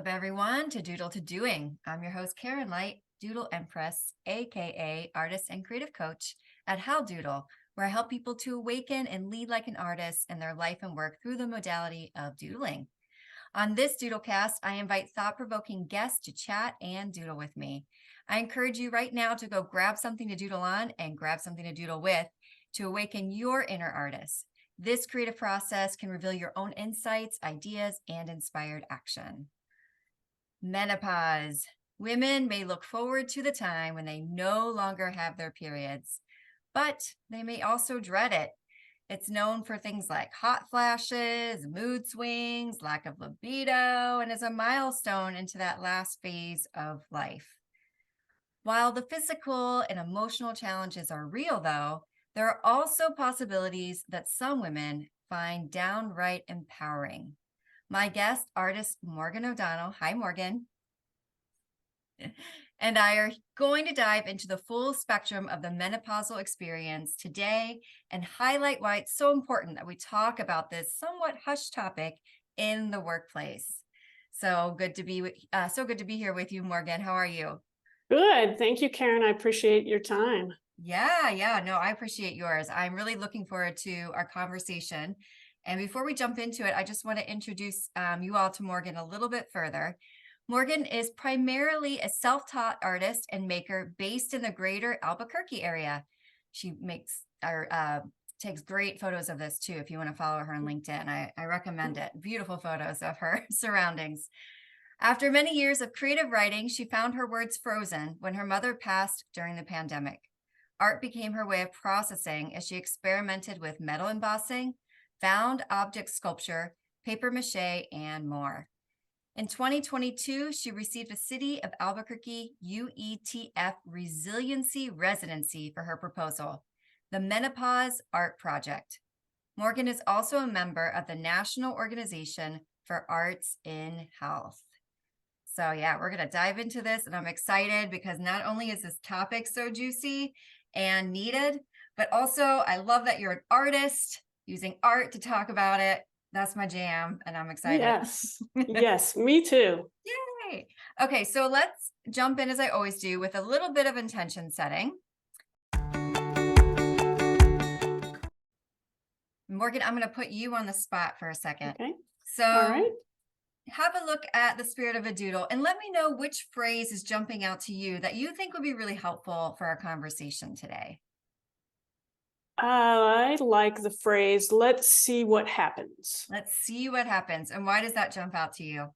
up, everyone, to Doodle-to-Doing. I'm your host, Karen Light, Doodle Empress, aka artist and creative coach at How Doodle, where I help people to awaken and lead like an artist in their life and work through the modality of doodling. On this Doodlecast, I invite thought-provoking guests to chat and doodle with me. I encourage you right now to go grab something to doodle on and grab something to doodle with to awaken your inner artist. This creative process can reveal your own insights, ideas, and inspired action. Menopause. Women may look forward to the time when they no longer have their periods, but they may also dread it. It's known for things like hot flashes, mood swings, lack of libido, and is a milestone into that last phase of life. While the physical and emotional challenges are real, though, there are also possibilities that some women find downright empowering. My guest, artist Morgan O'Donnell, hi Morgan, and I are going to dive into the full spectrum of the menopausal experience today and highlight why it's so important that we talk about this somewhat hushed topic in the workplace. So good to be here with you, Morgan. How are you? Good. Thank you, Karen. I appreciate your time. Yeah. No, I appreciate yours. I'm really looking forward to our conversation. And before we jump into it, I just want to introduce you all to Morgan a little bit further. Morgan is primarily a self-taught artist and maker based in the greater Albuquerque area. She takes great photos of this too. If you want to follow her on LinkedIn, I recommend it. Beautiful photos of her surroundings. After many years of creative writing, she found her words frozen when her mother passed during the pandemic. Art became her way of processing as she experimented with metal embossing, found object sculpture, paper mache, and more. In 2022, she received a City of Albuquerque UETF Resiliency Residency for her proposal, the Menopause Art Project. Morgan is also a member of the National Organization for Arts in Health. So yeah, we're going to dive into this, and I'm excited because not only is this topic so juicy and needed, but also I love that you're an artist using art to talk about it. That's my jam, and I'm excited. Yes. Yes, me too. Yay. Okay, so let's jump in as I always do with a little bit of intention setting. Morgan, I'm going to put you on the spot for a second. Okay. So All right. have a look at the spirit of a doodle and let me know which phrase is jumping out to you that you think would be really helpful for our conversation today. I like the phrase, let's see what happens. Let's see what happens. And why does that jump out to you?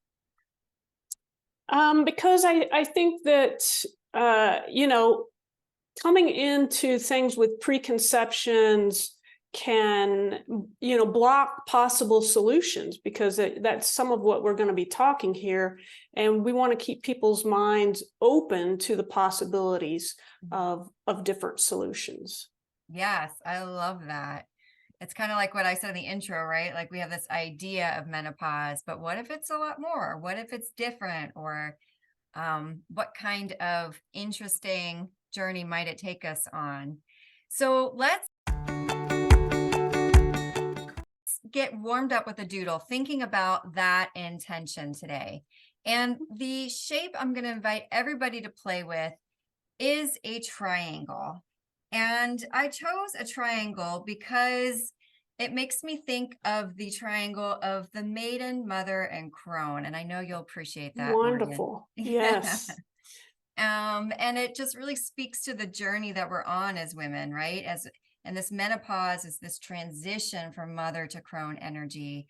Because I think that, coming into things with preconceptions can, block possible solutions, because that's some of what we're going to be talking here. And we want to keep people's minds open to the possibilities of different solutions. Yes, I love that. It's kind of like what I said in the intro, right? Like we have this idea of menopause, but what if it's a lot more? What if it's different? Or what kind of interesting journey might it take us on? So let's get warmed up with a doodle, thinking about that intention today. And the shape I'm going to invite everybody to play with is a triangle. And I chose a triangle because it makes me think of the triangle of the maiden, mother, and crone. And I know you'll appreciate that. Wonderful. Yes. And it just really speaks to the journey that we're on as women, right? And this menopause is this transition from mother to crone energy.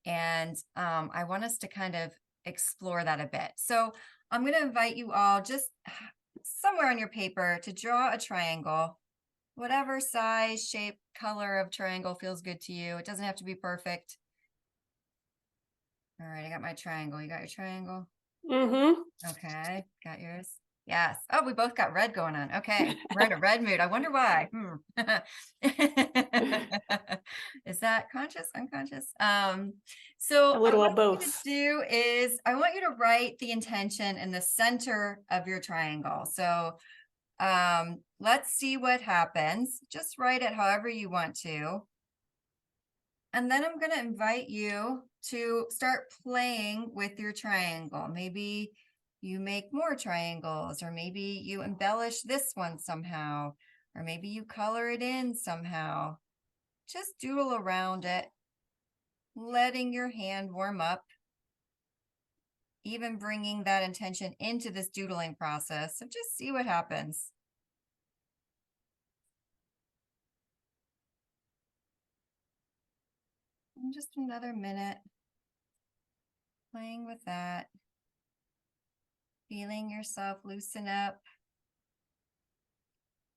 And I want us to kind of explore that a bit. So I'm going to invite you all just somewhere on your paper to draw a triangle. Whatever size, shape, color of triangle feels good to you. It doesn't have to be perfect. All right, I got my triangle. You got your triangle? Mm-hmm. Okay, got yours? Yes. Oh, we both got red going on. Okay, we're in a red mood. I wonder why. Is that conscious, unconscious? So A little what of I want you both. to do is I want you to write the intention in the center of your triangle. So let's see what happens. Just write it however you want to. And then I'm going to invite you to start playing with your triangle. Maybe you make more triangles, or maybe you embellish this one somehow, or maybe you color it in somehow. Just doodle around it, letting your hand warm up, even bringing that intention into this doodling process. So just see what happens. And just another minute playing with that, feeling yourself loosen up,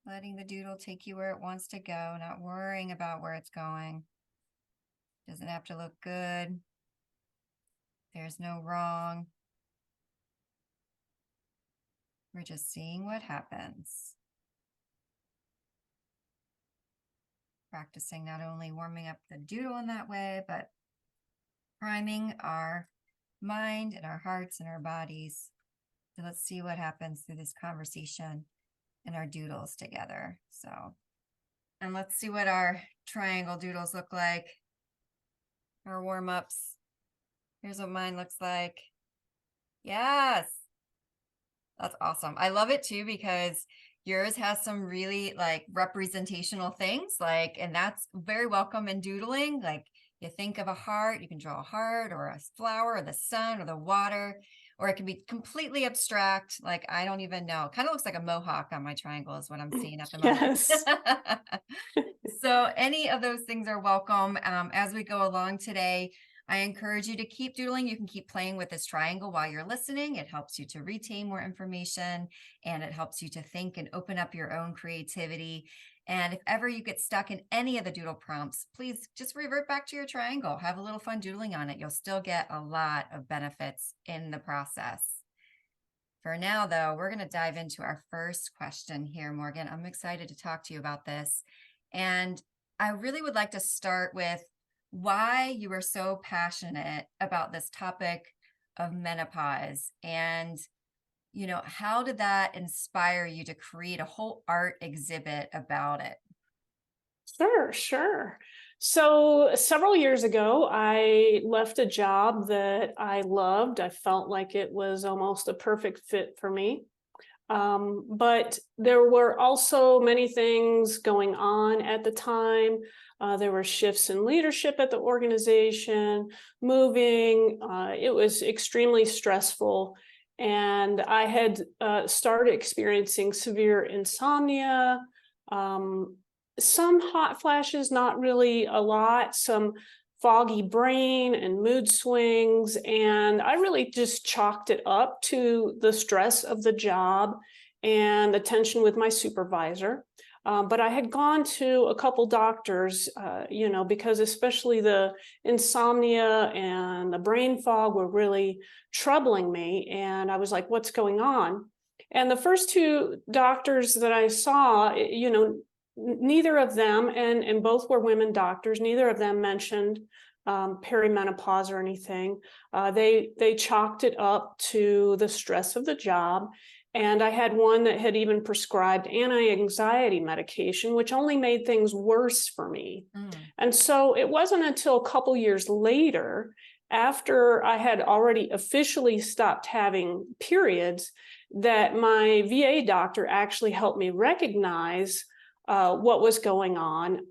letting the doodle take you where it wants to go, not worrying about where it's going. Doesn't have to look good. There's no wrong. We're just seeing what happens. Practicing not only warming up the doodle in that way, but priming our mind and our hearts and our bodies. So let's see what happens through this conversation and our doodles together. So, and let's see what our triangle doodles look like. Our warm-ups. Here's what mine looks like. Yes. That's awesome. I love it too, because yours has some really like representational things, like, and that's very welcome in doodling. Like, you think of a heart, you can draw a heart or a flower or the sun or the water, or it can be completely abstract. Like, I don't even know. Kind of looks like a mohawk on my triangle is what I'm seeing at the moment. Yes. So any of those things are welcome. As we go along today, I encourage you to keep doodling. You can keep playing with this triangle while you're listening. It helps you to retain more information, and it helps you to think and open up your own creativity. And if ever you get stuck in any of the doodle prompts, please just revert back to your triangle. Have a little fun doodling on it. You'll still get a lot of benefits in the process. For now, though, we're going to dive into our first question here, Morgan. I'm excited to talk to you about this. And I really would like to start with why you are so passionate about this topic of menopause, and how did that inspire you to create a whole art exhibit about it? Sure. So several years ago, I left a job that I loved. I felt like it was almost a perfect fit for me. But there were also many things going on at the time. There were shifts in leadership at the organization, moving. It was extremely stressful. And I had started experiencing severe insomnia, some hot flashes, not really a lot, some foggy brain and mood swings. And I really just chalked it up to the stress of the job and the tension with my supervisor. But I had gone to a couple doctors, because especially the insomnia and the brain fog were really troubling me. And I was like, what's going on? And the first two doctors that I saw, neither of them, and both were women doctors, neither of them mentioned perimenopause or anything. They chalked it up to the stress of the job. And I had one that had even prescribed anti-anxiety medication, which only made things worse for me. And so it wasn't until a couple years later, after I had already officially stopped having periods, that my VA doctor actually helped me recognize what was going on,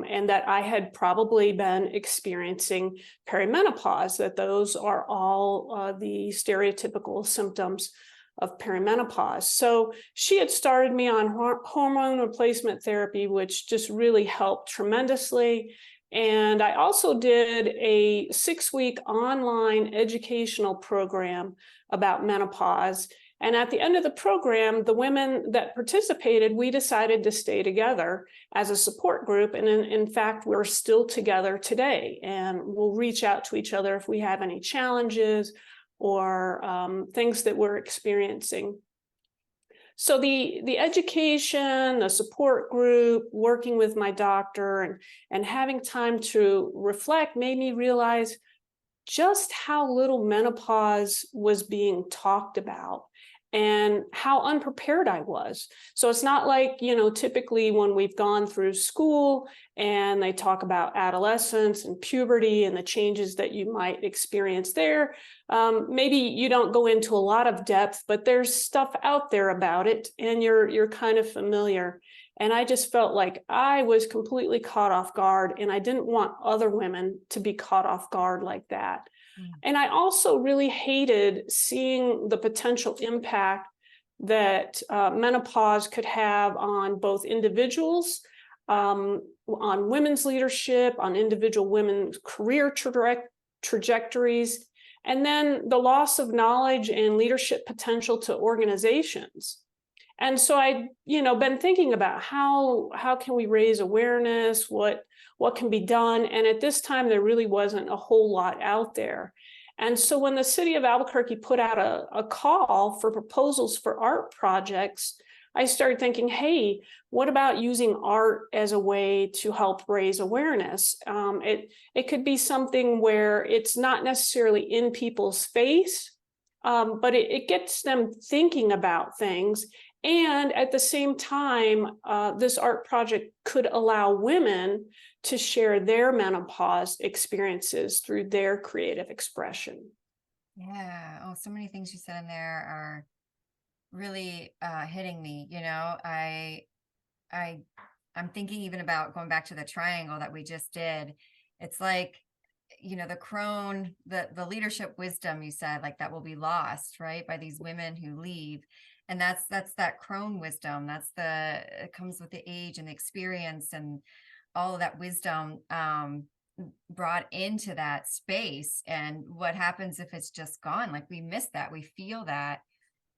and that I had probably been experiencing perimenopause, that those are all the stereotypical symptoms of perimenopause. So she had started me on hormone replacement therapy, which just really helped tremendously. And I also did a 6-week online educational program about menopause. And at the end of the program, the women that participated, we decided to stay together as a support group. And in fact, we're still together today, and we'll reach out to each other if we have any challenges or things that we're experiencing. So the education, the support group, working with my doctor, and having time to reflect made me realize just how little menopause was being talked about, and how unprepared I was. So it's not like, typically when we've gone through school and they talk about adolescence and puberty and the changes that you might experience there. Maybe you don't go into a lot of depth, but there's stuff out there about it and you're kind of familiar. And I just felt like I was completely caught off guard, and I didn't want other women to be caught off guard like that. Mm. And I also really hated seeing the potential impact that menopause could have on both individuals, on women's leadership, on individual women's career trajectories, and then the loss of knowledge and leadership potential to organizations. And so I, been thinking about how can we raise awareness, what can be done. And at this time, there really wasn't a whole lot out there. And so when the city of Albuquerque put out a call for proposals for art projects, I started thinking, hey, what about using art as a way to help raise awareness? It could be something where it's not necessarily in people's face, but it gets them thinking about things. And at the same time, this art project could allow women to share their menopause experiences through their creative expression. Yeah. Oh, so many things you said in there are really hitting me. I'm thinking even about going back to the triangle that we just did. It's like, the crone, the leadership wisdom you said, like that will be lost, right, by these women who leave. And that's that crone wisdom. It comes with the age and the experience and all of that wisdom brought into that space. And what happens if it's just gone? Like we miss that, we feel that.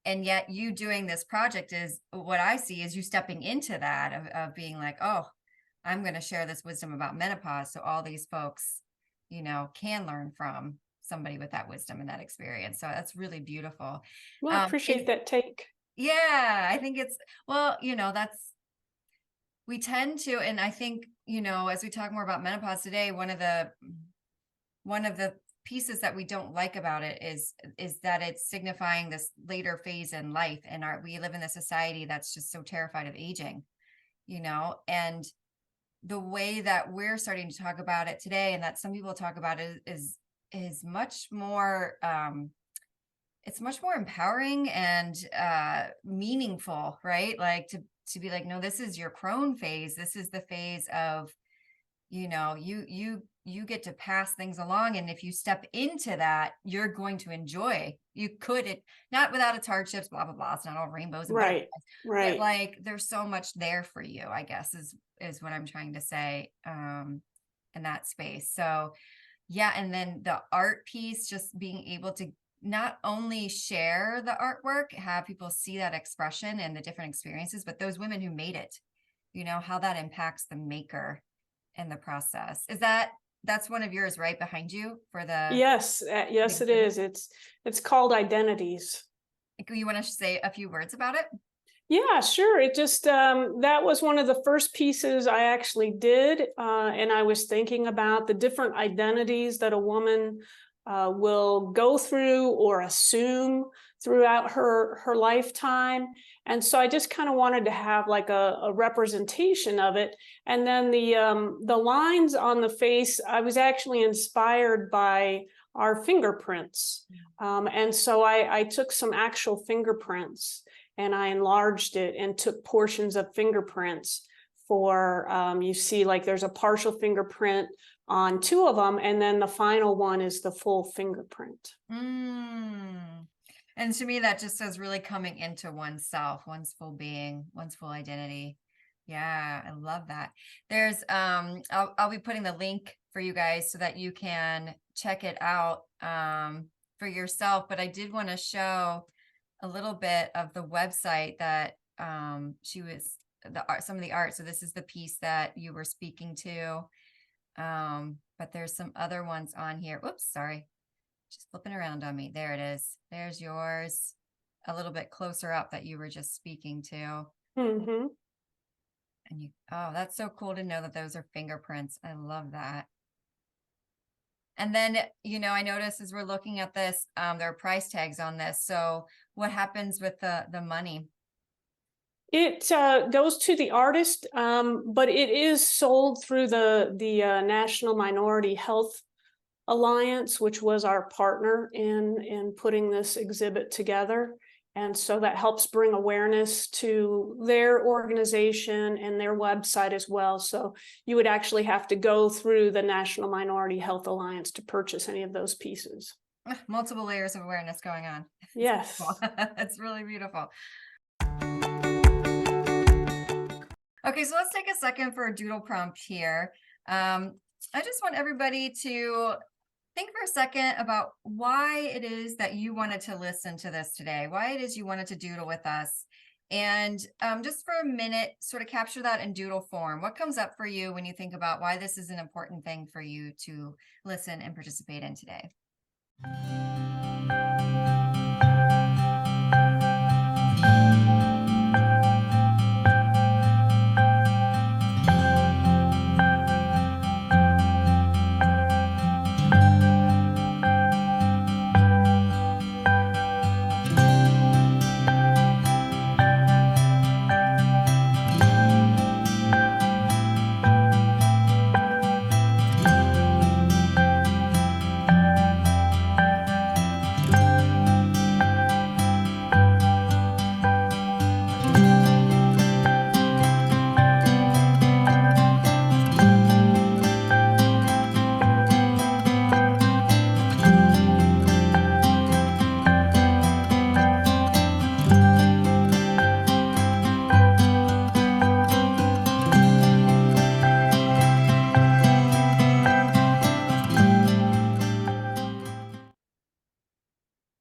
And yet you doing this project is what I see is you stepping into that of being like, oh, I'm going to share this wisdom about menopause. So all these folks, can learn from somebody with that wisdom and that experience. So that's really beautiful. Well, I appreciate that take. Yeah, I think well, we tend to, and I think, as we talk more about menopause today, one of the pieces that we don't like about it is that it's signifying this later phase in life. And we live in a society that's just so terrified of aging, and the way that we're starting to talk about it today, and that some people talk about it, is much more it's much more empowering and meaningful, right? Like to be like, no, this is your crone phase. This is the phase of, you get to pass things along. And if you step into that, you're going to enjoy. Not without its hardships, blah, blah, blah. It's not all rainbows and butterflies. Right. But like there's so much there for you, I guess, is what I'm trying to say in that space. So yeah. And then the art piece, just being able to not only share the artwork, have people see that expression and the different experiences, but those women who made it, how that impacts the maker in the process. That's one of yours, right, behind you for the Yes, yes, it is. It's called Identities. You want to say a few words about it? Yeah, sure. It just that was one of the first pieces I actually did, and I was thinking about the different identities that a woman will go through or assume throughout her lifetime. And so I just kind of wanted to have like a representation of it. And then the lines on the face, I was actually inspired by our fingerprints. And so I took some actual fingerprints and I enlarged it and took portions of fingerprints for, you see like there's a partial fingerprint on two of them, and then the final one is the full fingerprint. And to me, that just says really coming into oneself, one's full being, one's full identity. Yeah, I love that. There's I'll be putting the link for you guys so that you can check it out for yourself. But I did want to show a little bit of the website that some of the art. So this is the piece that you were speaking to. But there's some other ones on here. Whoops, sorry. Just flipping around on me. There it is. There's yours a little bit closer up that you were just speaking to. Mm-hmm. And oh, that's so cool to know that those are fingerprints. I love that. And then, I noticed as we're looking at this, there are price tags on this. So what happens with the money? It goes to the artist, but it is sold through the National Minority Health Alliance, which was our partner in putting this exhibit together. And so that helps bring awareness to their organization and their website as well. So you would actually have to go through the National Minority Health Alliance to purchase any of those pieces. Multiple layers of awareness going on. Yes. It's really beautiful. Okay, so let's take a second for a doodle prompt here. I just want everybody to think for a second about why it is that you wanted to listen to this today, why it is you wanted to doodle with us. And just for a minute, sort of capture that in doodle form. What comes up for you when you think about why this is an important thing for you to listen and participate in today?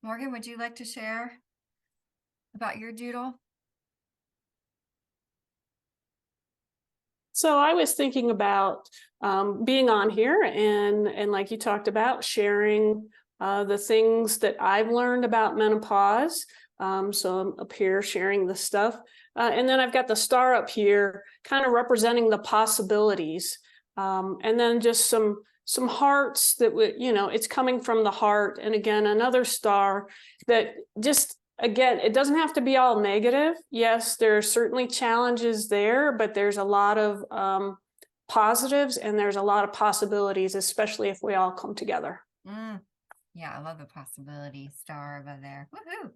Morgan, would you like to share about your doodle? So I was thinking about being on here and like you talked about, sharing the things that I've learned about menopause. So I'm up here sharing the stuff. And then I've got the star up here kind of representing the possibilities. And then just some hearts that would, it's coming from the heart. And again, another star that just, again, it doesn't have to be all negative. Yes, there are certainly challenges there, but there's a lot of positives and there's a lot of possibilities, especially if we all come together. Yeah, I love the possibility star over there. Woohoo!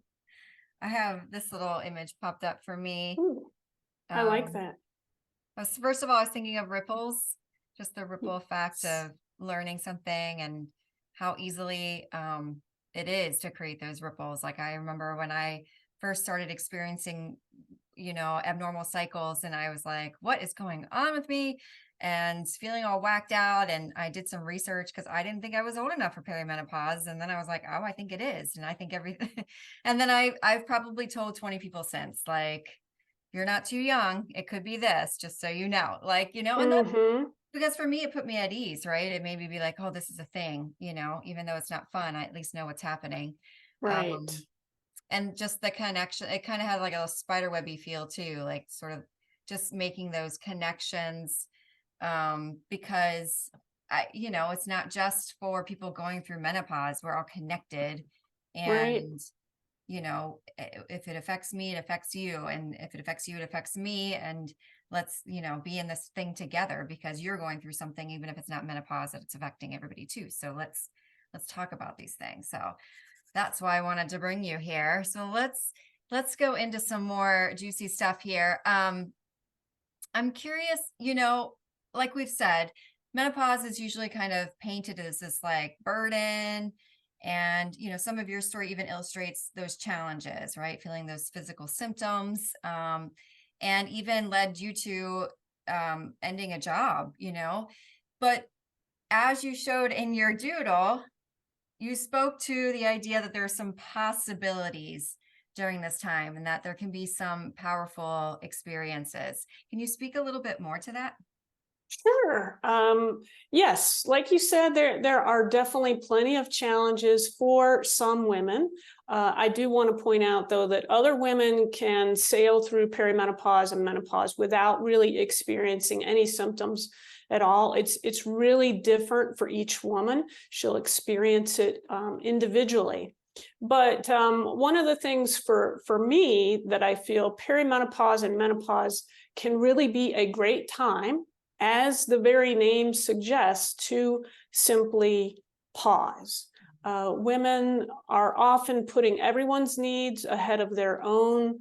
I have this little image popped up for me. Ooh, I like that. First of all, I was thinking of ripples, just the ripple effect of learning something and how easily it is to create those ripples. Like I remember when I first started experiencing, abnormal cycles, and I was like, what is going on with me? And feeling all whacked out. And I did some research because I didn't think I was old enough for perimenopause. And then I was like, oh, I think it is. And I think everything. And then I've probably told 20 people since, like, you're not too young. It could be this, just so you know, and that, because for me, it put me at ease, right? It made me be like, oh, this is a thing, even though it's not fun, I at least know what's happening. Right. And just the connection, it kind of had like a spider webby feel too, like sort of just making those connections. Because it's not just for people going through menopause, we're all connected. Right. And if it affects me, it affects you. And if it affects you, it affects me. And let's, be in this thing together because you're going through something, even if it's not menopause, that it's affecting everybody too. So let's talk about these things. So that's why I wanted to bring you here. So let's go into some more juicy stuff here. I'm curious, like we've said, menopause is usually kind of painted as this like burden. And, some of your story even illustrates those challenges, right? Feeling those physical symptoms, and even led you to ending a job, But as you showed in your doodle, you spoke to the idea that there are some possibilities during this time and that there can be some powerful experiences. Can you speak a little bit more to that? Sure. Yes, like you said, there are definitely plenty of challenges for some women. I do want to point out, though, that other women can sail through perimenopause and menopause without really experiencing any symptoms. at all. It's really different for each woman. She'll experience it individually. But one of the things for me that I feel perimenopause and menopause can really be a great time, as the very name suggests, to simply pause. Women are often putting everyone's needs ahead of their own,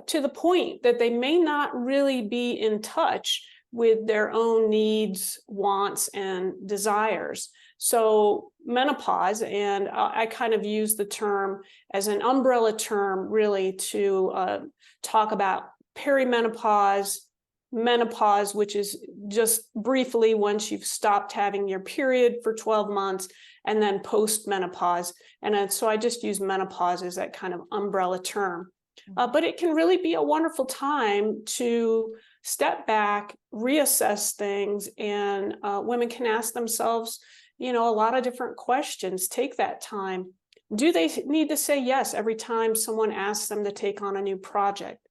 to the point that they may not really be in touch with their own needs, wants, and desires. So menopause, and I kind of use the term as an umbrella term really to talk about perimenopause, menopause, which is just briefly once you've stopped having your period for 12 months, and then post-menopause. And so I just use menopause as that kind of umbrella term. But it can really be a wonderful time to step back, reassess things, and women can ask themselves, a lot of different questions. Take that time. Do they need to say yes every time someone asks them to take on a new project?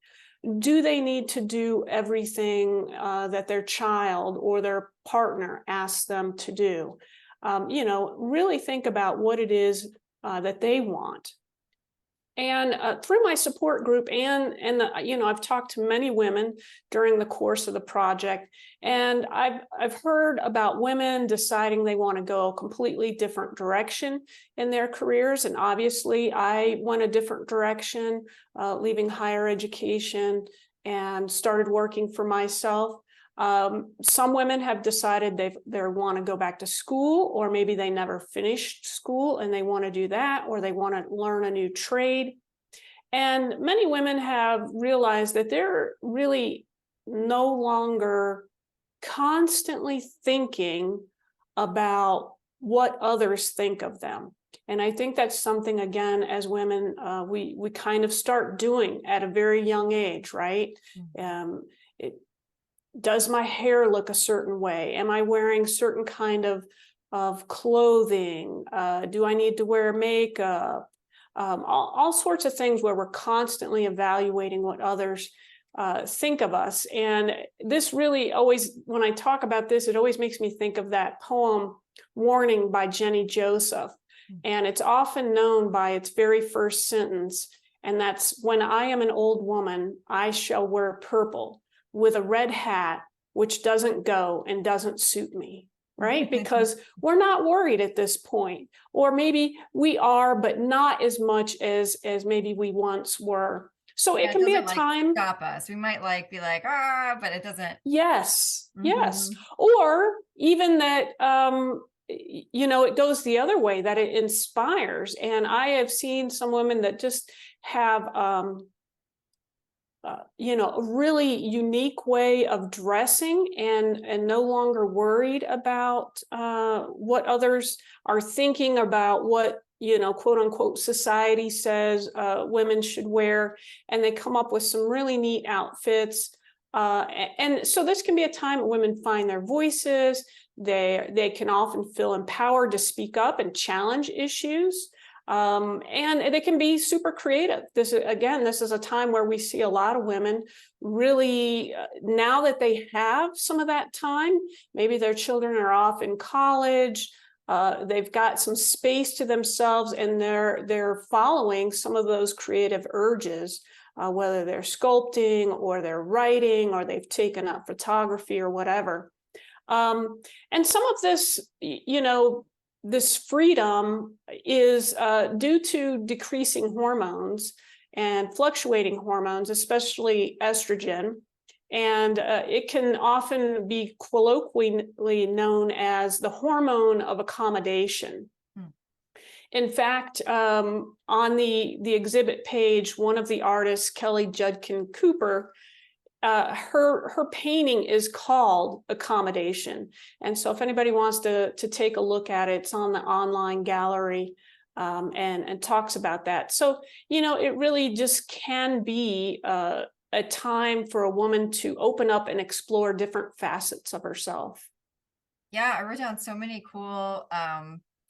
Do they need to do everything that their child or their partner asks them to do? Really think about what it is that they want. And through my support group I've talked to many women during the course of the project, and I've heard about women deciding they want to go a completely different direction in their careers. And obviously I went a different direction, leaving higher education and started working for myself. Some women have decided they want to go back to school, or maybe they never finished school and they want to do that, or they want to learn a new trade. And many women have realized that they're really no longer constantly thinking about what others think of them. And I think that's something, again, as women, we kind of start doing at a very young age, right? Does my hair look a certain way? Am I wearing certain kind of clothing? Do I need to wear makeup? All sorts of things where we're constantly evaluating what others think of us. And this really always, when I talk about this, it always makes me think of that poem, Warning by Jenny Joseph. And it's often known by its very first sentence. And that's, when I am an old woman, I shall wear purple with a red hat, which doesn't go and doesn't suit me, right? Because we're not worried at this point, or maybe we are, but not as much as maybe we once were. So it can be a time. Stop us. We might be like, but it doesn't. Yes, yes. Or even that, it goes the other way, that it inspires. And I have seen some women that just have, a really unique way of dressing, and no longer worried about what others are thinking about what, quote unquote, society says women should wear. And they come up with some really neat outfits. And so this can be a time when women find their voices. They can often feel empowered to speak up and challenge issues. And they can be super creative. This is a time where we see a lot of women really, now that they have some of that time, maybe their children are off in college, they've got some space to themselves, and they're following some of those creative urges, whether they're sculpting or they're writing, or they've taken up photography or whatever. And some of this, this freedom is due to decreasing hormones and fluctuating hormones, especially estrogen. And it can often be colloquially known as the hormone of accommodation. In fact, on the exhibit page, one of the artists, Kelly Judkin Cooper, her painting is called Accommodation. And so if anybody wants to take a look at it, it's on the online gallery, and talks about that. So, it really just can be a time for a woman to open up and explore different facets of herself. Yeah, I wrote down so many cool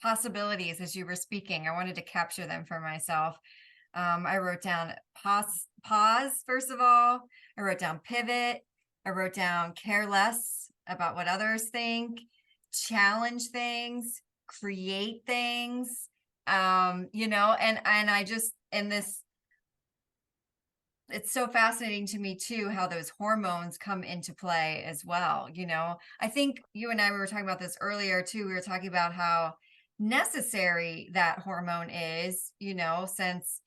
possibilities as you were speaking. I wanted to capture them for myself. I wrote down pause, first of all. I wrote down pivot. I wrote down care less. about what others think, challenge things, create things, and I just, and this, it's so fascinating to me too, how those hormones come into play as well. I think you and I, we were talking about this earlier too. We were talking about how necessary that hormone is, since,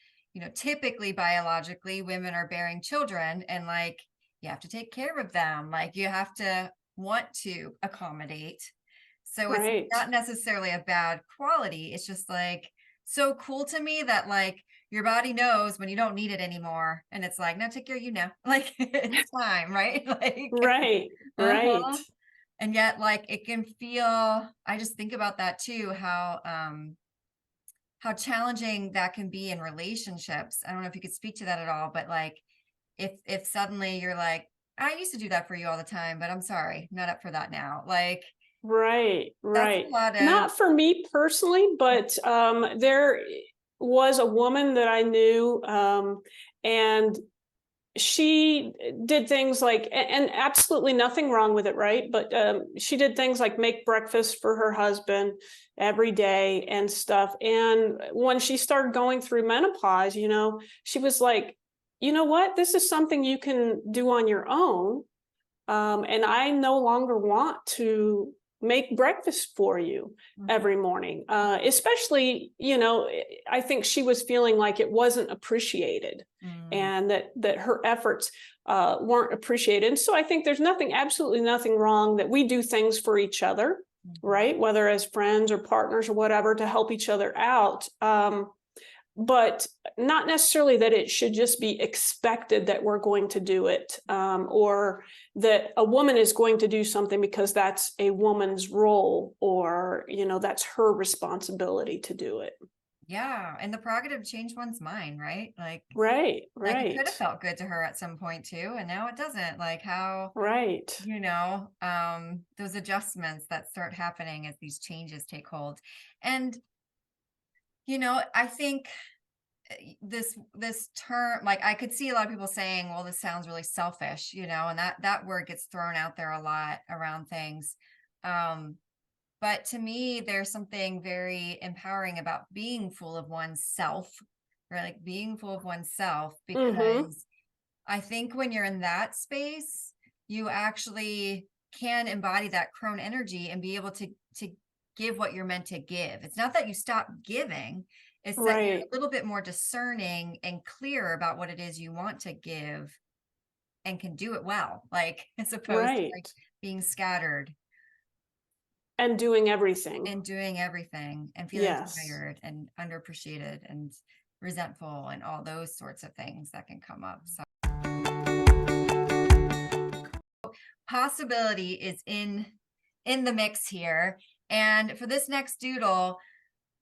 typically biologically women are bearing children, and like, you have to take care of them. Like, you have to want to accommodate. So it's Right. not necessarily a bad quality. It's just like so cool to me that like your body knows when you don't need it anymore. And it's like, now take care of you now. Like, it's time, right? Like, Right. Right. uh-huh. And yet, like, it can feel, I just think about that too, how challenging that can be in relationships. I don't know if you could speak to that at all, but like, if suddenly you're like, I used to do that for you all the time, but I'm sorry, I'm not up for that now. Like, Right, that's a right. lot of, Not for me personally, but there was a woman that I knew, and she did things like, and absolutely nothing wrong with it, right? But she did things like make breakfast for her husband every day and stuff. And when she started going through menopause, she was like, you know what? This is something you can do on your own. And I no longer want to make breakfast for you mhm, every morning. Especially, I think she was feeling like it wasn't appreciated, mm, and that her efforts weren't appreciated. And so I think there's absolutely nothing wrong that we do things for each other, mhm. right? Whether as friends or partners or whatever, to help each other out. But not necessarily that it should just be expected that we're going to do it, or that a woman is going to do something because that's a woman's role, or that's her responsibility to do it. Yeah, and the prerogative changed one's mind, right? Right, Like it could right, have felt good to her at some point too, and now it doesn't. Like how, right. those adjustments that start happening as these changes take hold. And I think this term, like I could see a lot of people saying, well, this sounds really selfish, and that word gets thrown out there a lot around things. Um, But to me, there's something very empowering about being full of oneself, right? Like being full of oneself, Mm-hmm. because I think when you're in that space, you actually can embody that crone energy and be able to give what you're meant to give. It's not that you stop giving, it's that you're Right, a little bit more discerning and clear about what it is you want to give and can do it well, like as opposed to like right. being scattered And doing everything. and doing everything and feeling Yes. tired and underappreciated and resentful and all those sorts of things that can come up. So possibility is in the mix here. And for this next doodle,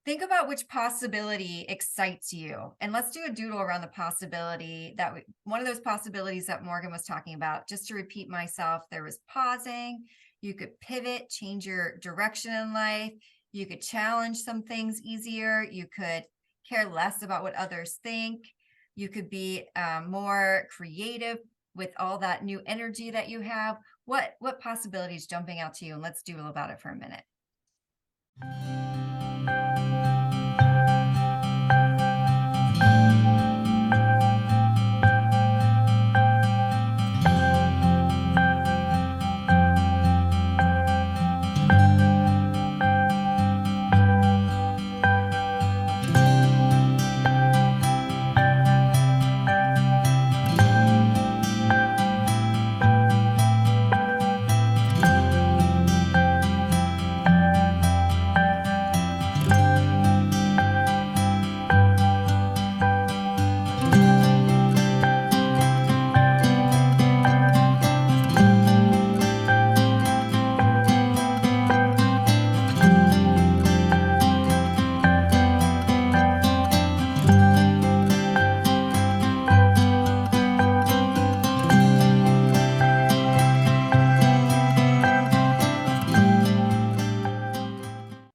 think about which possibility excites you. And let's do a doodle around the possibility that one of those possibilities that Morgan was talking about. Just to repeat myself, there was pausing. You could pivot, change your direction in life. You could challenge some things easier. You could care less about what others think. You could be more creative with all that new energy that you have. What possibilities jumping out to you? And let's doodle about it for a minute.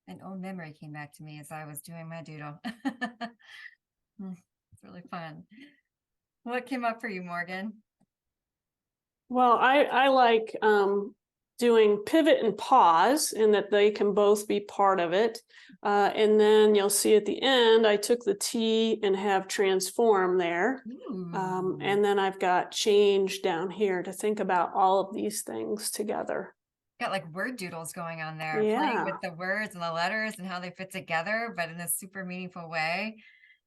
An old memory came back to me as I was doing my doodle. It's really fun. What came up for you, Morgan? Well, I like doing pivot and pause, and that they can both be part of it. And then you'll see at the end, I took the T and have transform there. Ooh. And then I've got change down here to think about all of these things together. Got like word doodles going on there, playing Yeah, with the words and the letters and how they fit together, but in a super meaningful way.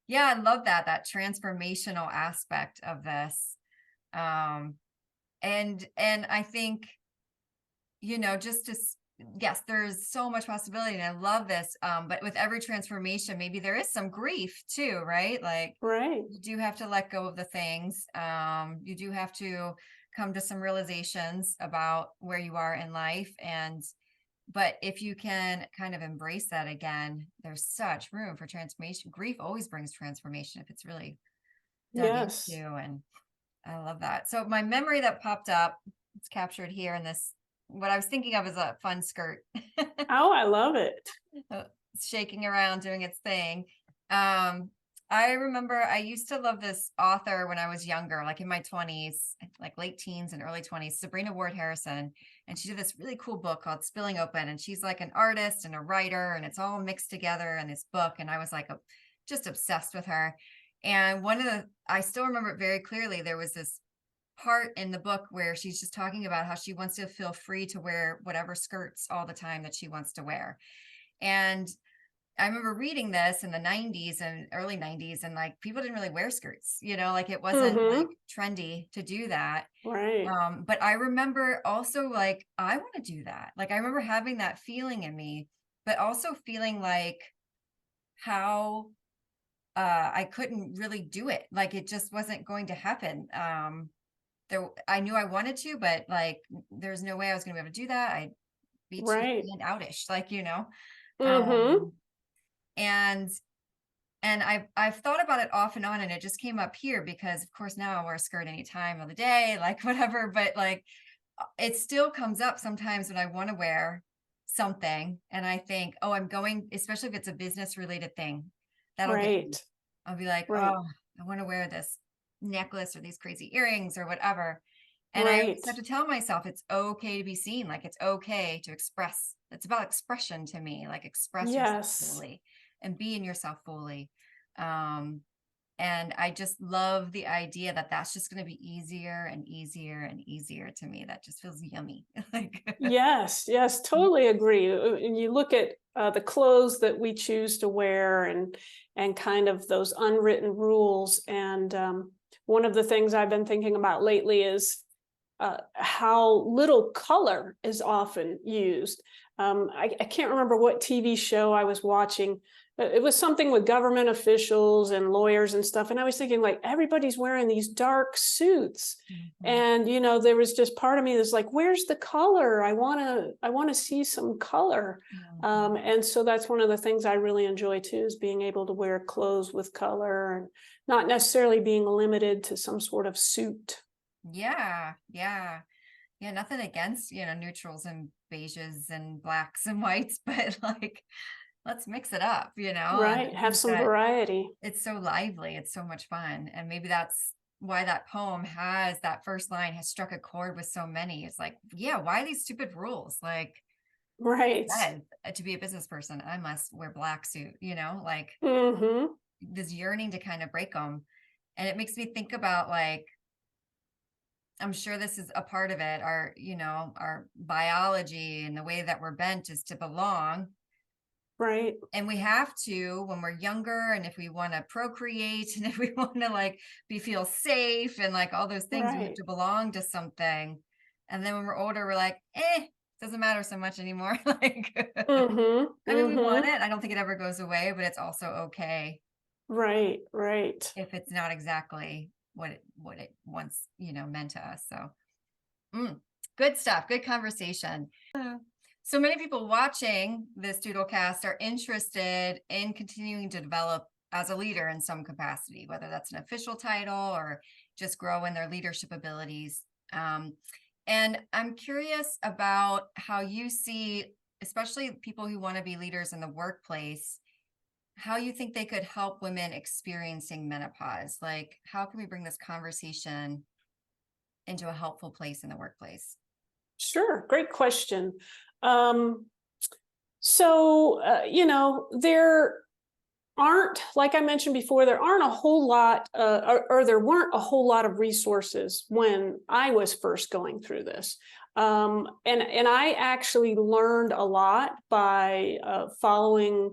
Yeah, I love that transformational aspect of this. Um, and I think, just to yes, there's so much possibility, and I love this. But with every transformation, maybe there is some grief too, right? Like right. you do have to let go of the things. You do have to come to some realizations about where you are in life. But if you can kind of embrace that again, there's such room for transformation. Grief always brings transformation if it's really dug Yes. into. And I love that. So my memory that popped up, it's captured here in this. What I was thinking of is a fun skirt. Oh, I love it. Shaking around doing its thing. Um, I remember I used to love this author when I was younger, like in my 20s, like late teens and early 20s, Sabrina Ward Harrison. And she did this really cool book called Spilling Open. And she's like an artist and a writer, and it's all mixed together in this book. And I was like just obsessed with her. And I still remember it very clearly. There was this part in the book where she's just talking about how she wants to feel free to wear whatever skirts all the time that she wants to wear. And I remember reading this in the 90s and early 90s, and like people didn't really wear skirts, like it wasn't like Mm-hmm. trendy to do that. Right. But I remember also like, I want to do that. Like I remember having that feeling in me, but also feeling like how I couldn't really do it. Like it just wasn't going to happen. I knew I wanted to, but like there's no way I was gonna be able to do that. I'd be too Right. standoutish, like. Mm-hmm. Um, and I've thought about it off and on, and it just came up here because of course now I wear a skirt any time of the day, like whatever, but like it still comes up sometimes when I want to wear something and I think, oh, I'm going, especially if it's a business related thing, that'll get me. Right. I'll be like, Right. oh, I want to wear this necklace or these crazy earrings or whatever. And I always Right. have to tell myself it's okay to be seen, like it's okay to express. It's about expression to me, like express yourself Yes. fully and be in yourself fully. Um, and I just love the idea that that's just going to be easier and easier and easier to me. That just feels yummy. Like, Yes, yes, totally agree. And you look at the clothes that we choose to wear, and kind of those unwritten rules. And one of the things I've been thinking about lately is how little color is often used. I can't remember what TV show I was watching. It was something with government officials and lawyers and stuff. And I was thinking, like, everybody's wearing these dark suits. Mhm, And, there was just part of me that's like, where's the color? I want to see some color. mhm. And so that's one of the things I really enjoy too, is being able to wear clothes with color and not necessarily being limited to some sort of suit. Yeah, yeah, yeah. Nothing against, neutrals and beiges and blacks and whites, but like, let's mix it up, and Right, I have think some that variety. it's so lively. It's so much fun. And maybe that's why that poem has that first line has struck a chord with so many. It's like, yeah, why these stupid rules? Like, Right. said, to be a business person, I must wear black suit, like Mhm. this yearning to kind of break them. And it makes me think about like, I'm sure this is a part of it, our biology and the way that we're bent is to belong. Right. And we have to when we're younger, and if we want to procreate, and if we want to like feel safe and like all those things, we have Right. to belong to something. And then when we're older, we're like, doesn't matter so much anymore. Like, Mhm. I mean, we want Mhm. it. I don't think it ever goes away, but it's also okay Right, right. if it's not exactly what it once, meant to us. So mm, good stuff. Good conversation. So many people watching this Doodlecast are interested in continuing to develop as a leader in some capacity, whether that's an official title or just grow in their leadership abilities. Um, and I'm curious about how you see, especially people who want to be leaders in the workplace, how you think they could help women experiencing menopause. Like, how can we bring this conversation into a helpful place in the workplace? Sure, great question. Um, so, there aren't, like I mentioned before, there aren't a whole lot, or there weren't a whole lot of resources when I was first going through this. And I actually learned a lot by following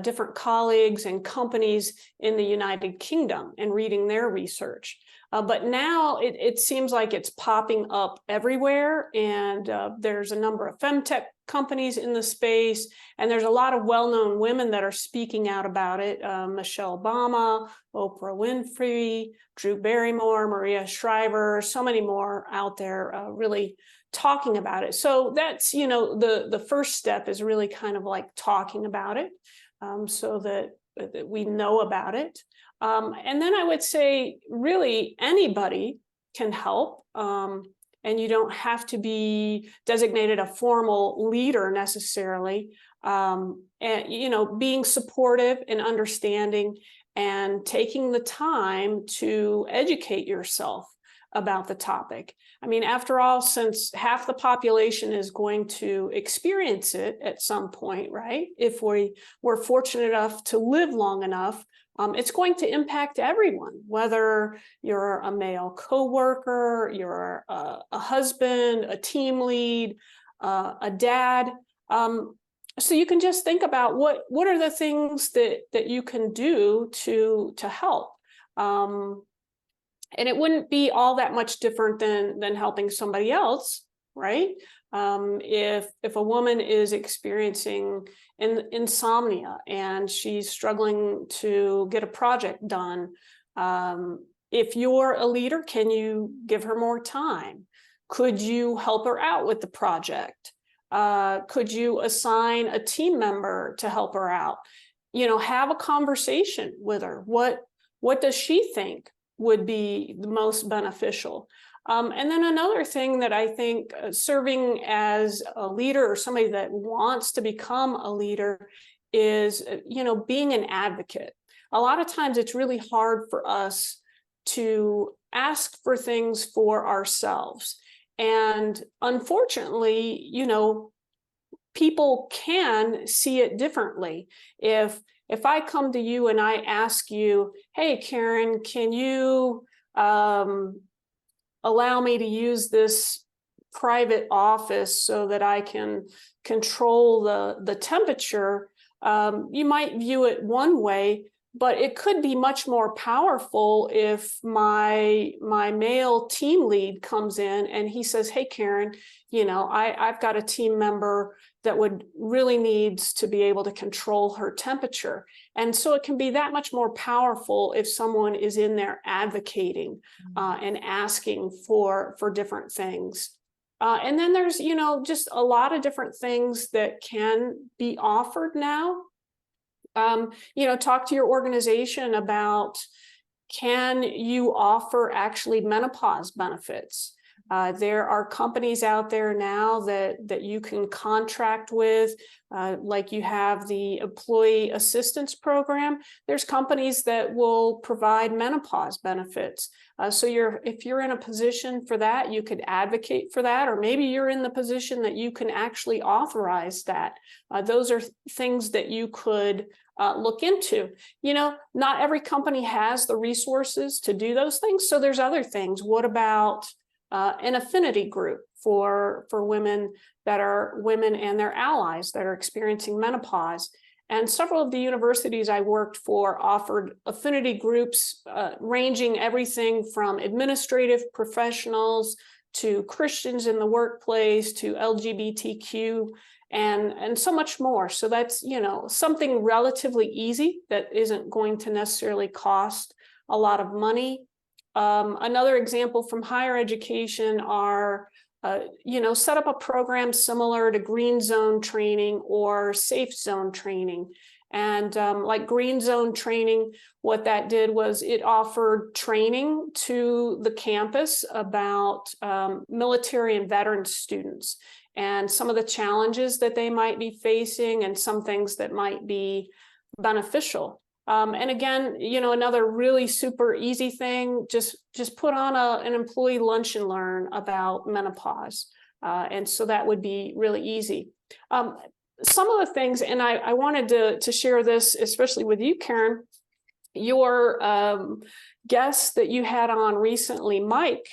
different colleagues and companies in the United Kingdom and reading their research. But now it seems like it's popping up everywhere, and there's a number of femtech companies in the space, and there's a lot of well-known women that are speaking out about it. Michelle Obama, Oprah Winfrey, Drew Barrymore, Maria Shriver, so many more out there really talking about it. So that's, the first step is really kind of like talking about it, so that we know about it. And then I would say really anybody can help. And you don't have to be designated a formal leader necessarily. And being supportive and understanding and taking the time to educate yourself about the topic. I mean, after all, since half the population is going to experience it at some point, right? If we're fortunate enough to live long enough, it's going to impact everyone, whether you're a male coworker, you're a husband, a team lead, a dad. So you can just think about what are the things that you can do to help. And it wouldn't be all that much different than helping somebody else, right? If a woman is experiencing insomnia and she's struggling to get a project done, if you're a leader, can you give her more time? Could you help her out with the project? Could you assign a team member to help her out? Have a conversation with her. What does she think would be the most beneficial? And then another thing that I think serving as a leader or somebody that wants to become a leader is, being an advocate. A lot of times it's really hard for us to ask for things for ourselves. And unfortunately, people can see it differently. If I come to you and I ask you, hey, Karen, can you allow me to use this private office so that I can control the temperature, you might view it one way, but it could be much more powerful if my male team lead comes in and he says, hey, Karen, I've got a team member that would really needs to be able to control her temperature. And so it can be that much more powerful if someone is in there advocating and asking for different things. And then there's, just a lot of different things that can be offered now. Talk to your organization about, can you offer actually menopause benefits? There are companies out there now that you can contract with, like you have the Employee Assistance Program. There's companies that will provide menopause benefits. So if you're in a position for that, you could advocate for that, or maybe you're in the position that you can actually authorize that. Those are things that you could look into. Not every company has the resources to do those things. So there's other things. What about an affinity group for women that are women and their allies that are experiencing menopause? And several of the universities I worked for offered affinity groups ranging everything from administrative professionals to Christians in the workplace to LGBTQ and so much more. So that's, something relatively easy that isn't going to necessarily cost a lot of money. Another example from higher education are, set up a program similar to green zone training or safe zone training. And like green zone training, what that did was it offered training to the campus about military and veteran students and some of the challenges that they might be facing and some things that might be beneficial. And again, another really super easy thing, just put on an employee lunch and learn about menopause. And so that would be really easy. Some of the things, and I wanted to share this, especially with you, Karen, your guest that you had on recently, Mike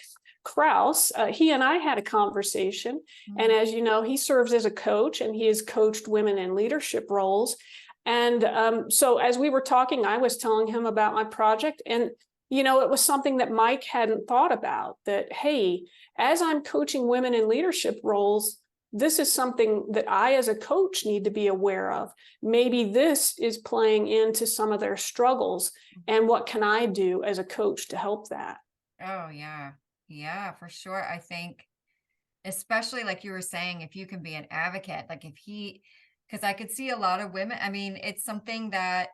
Kraus, he and I had a conversation. And as you know, he serves as a coach, and he has coached women in leadership roles. And so as we were talking, I was telling him about my project, and it was something that Mike hadn't thought about, that, hey, as I'm coaching women in leadership roles, this is something that I, as a coach, need to be aware of. Maybe this is playing into some of their struggles, and what can I do as a coach to help that? Oh, yeah. Yeah, for sure. I think, especially like you were saying, if you can be an advocate, like because I could see a lot of women, I mean, it's something that,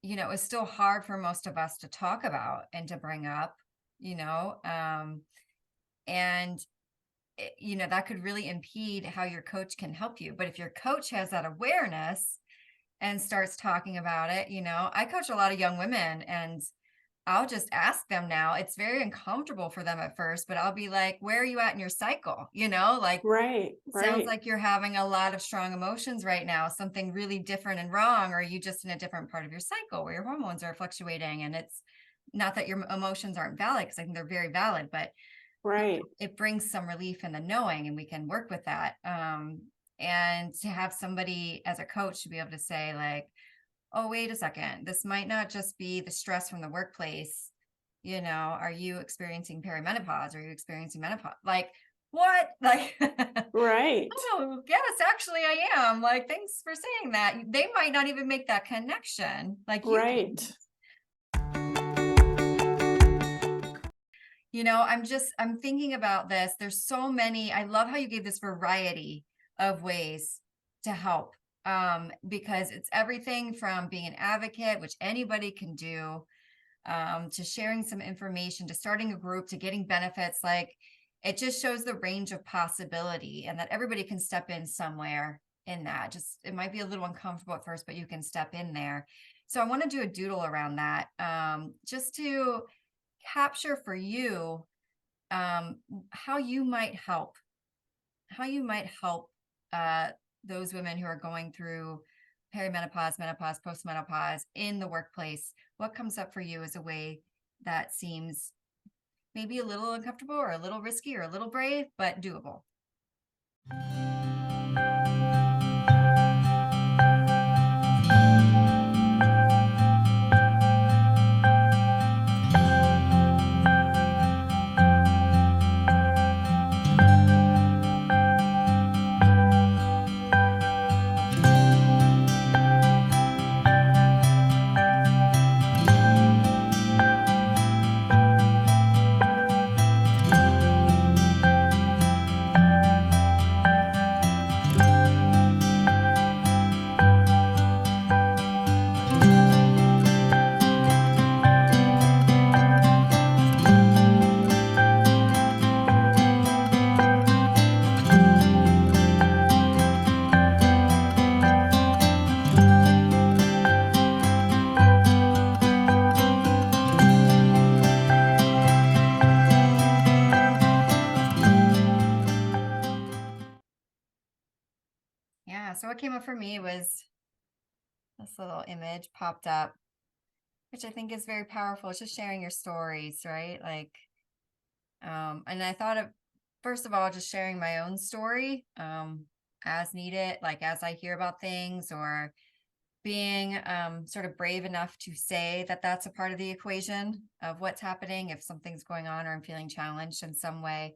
is still hard for most of us to talk about and to bring up, and that could really impede how your coach can help you. But if your coach has that awareness and starts talking about it, I coach a lot of young women, and I'll just ask them now. It's very uncomfortable for them at first, but I'll be like, where are you at in your cycle? Like, Right, sounds right, like you're having a lot of strong emotions right now, something really different and wrong, or are you just in a different part of your cycle where your hormones are fluctuating? And it's not that your emotions aren't valid, because I think they're very valid, but right. it brings some relief in the knowing, and we can work with that. And to have somebody as a coach to be able to say, like, oh, wait a second, this might not just be the stress from the workplace. Are you experiencing perimenopause? Are you experiencing menopause? Like, what? Like, Right, oh, yes, actually I am. Like, thanks for saying that. They might not even make that connection like you right. did. I'm thinking about this. There's so many. I love how you gave this variety of ways to help. Because it's everything from being an advocate, which anybody can do, to sharing some information, to starting a group, to getting benefits. Like, it just shows the range of possibility, and that everybody can step in somewhere in that. Just, it might be a little uncomfortable at first, but you can step in there. So I want to do a doodle around that, just to capture for you, how you might help, how you might help uh, those women who are going through perimenopause, menopause, postmenopause in the workplace. What comes up for you as a way that seems maybe a little uncomfortable, or a little risky, or a little brave, but doable? Yeah. So what came up for me was this little image popped up, which I think is very powerful. It's just sharing your stories, right? Like, and I thought of, first of all, just sharing my own story, as needed, like as I hear about things, or being sort of brave enough to say that that's a part of the equation of what's happening if something's going on, or I'm feeling challenged in some way.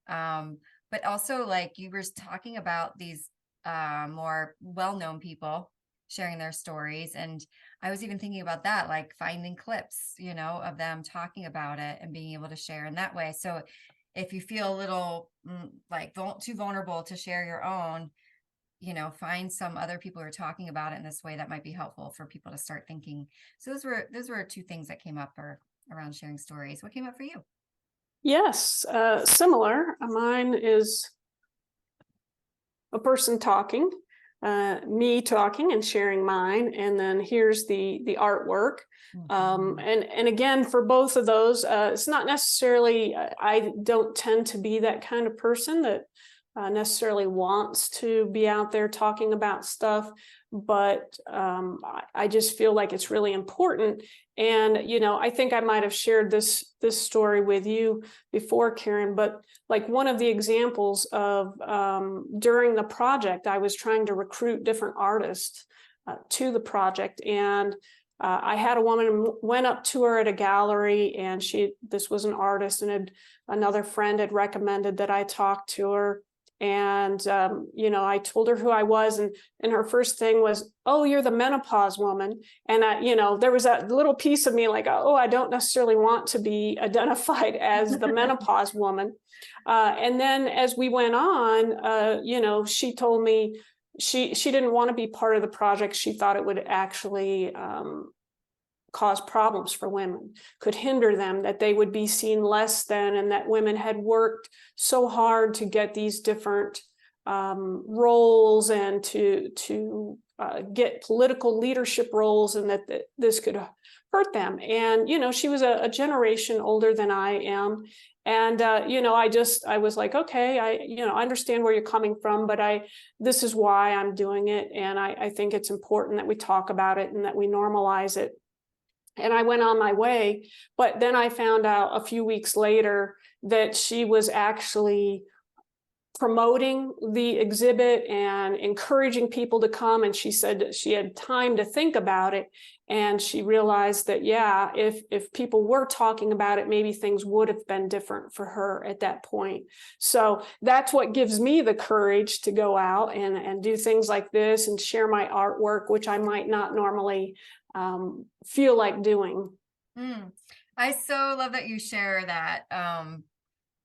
But also, like you were talking about, these more well-known people sharing their stories, and I was even thinking about that, like finding clips, of them talking about it and being able to share in that way. So if you feel a little like too vulnerable to share your own, find some other people who are talking about it in this way that might be helpful for people to start thinking. So those were two things that came up around sharing stories. What came up for you? Yes, similar. Mine is a person talking, me talking and sharing mine, and then here's the artwork. And again, for both of those, it's not necessarily, I don't tend to be that kind of person that necessarily wants to be out there talking about stuff, but I just feel like it's really important. And I think I might have shared this story with you before, Karen, but like one of the examples of during the project, I was trying to recruit different artists to the project, and I had a woman, went up to her at a gallery, and this was an artist, and another friend had recommended that I talk to her. And, I told her who I was, and her first thing was, "Oh, you're the menopause woman." And, there was that little piece of me like, "Oh, I don't necessarily want to be identified as the menopause woman." And then as we went on, she told me she didn't want to be part of the project. She thought it would actually cause problems for women, could hinder them, that they would be seen less than, and that women had worked so hard to get these different roles and to get political leadership roles, and that this could hurt them. And she was a generation older than I am. And I was like, okay, I understand where you're coming from, but this is why I'm doing it, and I think it's important that we talk about it and that we normalize it. And I went on my way, but then I found out a few weeks later that she was actually promoting the exhibit and encouraging people to come. And she said that she had time to think about it. And she realized that, yeah, if people were talking about it, maybe things would have been different for her at that point. So that's what gives me the courage to go out and do things like this and share my artwork, which I might not normally feel like doing. I so love that you share that,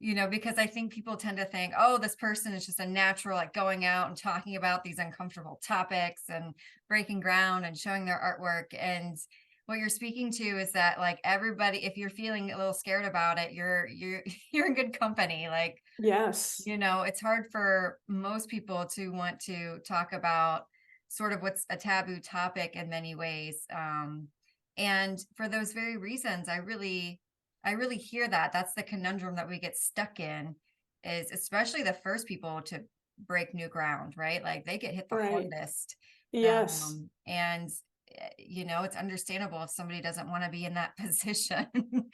because I think people tend to think, oh, this person is just a natural, like going out and talking about these uncomfortable topics and breaking ground and showing their artwork. And what you're speaking to is that, like, everybody, if you're feeling a little scared about it, you're you're in good company. Like, Yes. it's hard for most people to want to talk about sort of what's a taboo topic in many ways. And for those very reasons, I really hear that. That's the conundrum that we get stuck in, is especially the first people to break new ground, right? Like they get hit the Right. hardest. Yes. And it's understandable if somebody doesn't want to be in that position.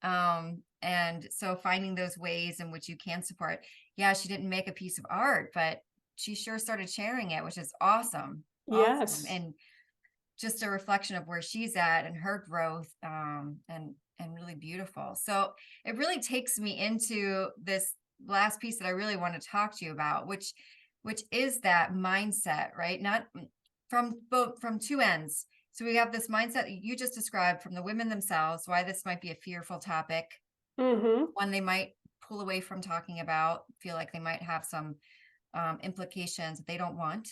And so finding those ways in which you can support. Yeah, she didn't make a piece of art, but she sure started sharing it, which is awesome. Awesome. Yes. And just a reflection of where she's at and her growth, and really beautiful. So it really takes me into this last piece that I really want to talk to you about, which is that mindset, right? Not from two ends. So we have this mindset that you just described from the women themselves, why this might be a fearful topic, one they might pull away from talking about, feel like they might have some implications that they don't want,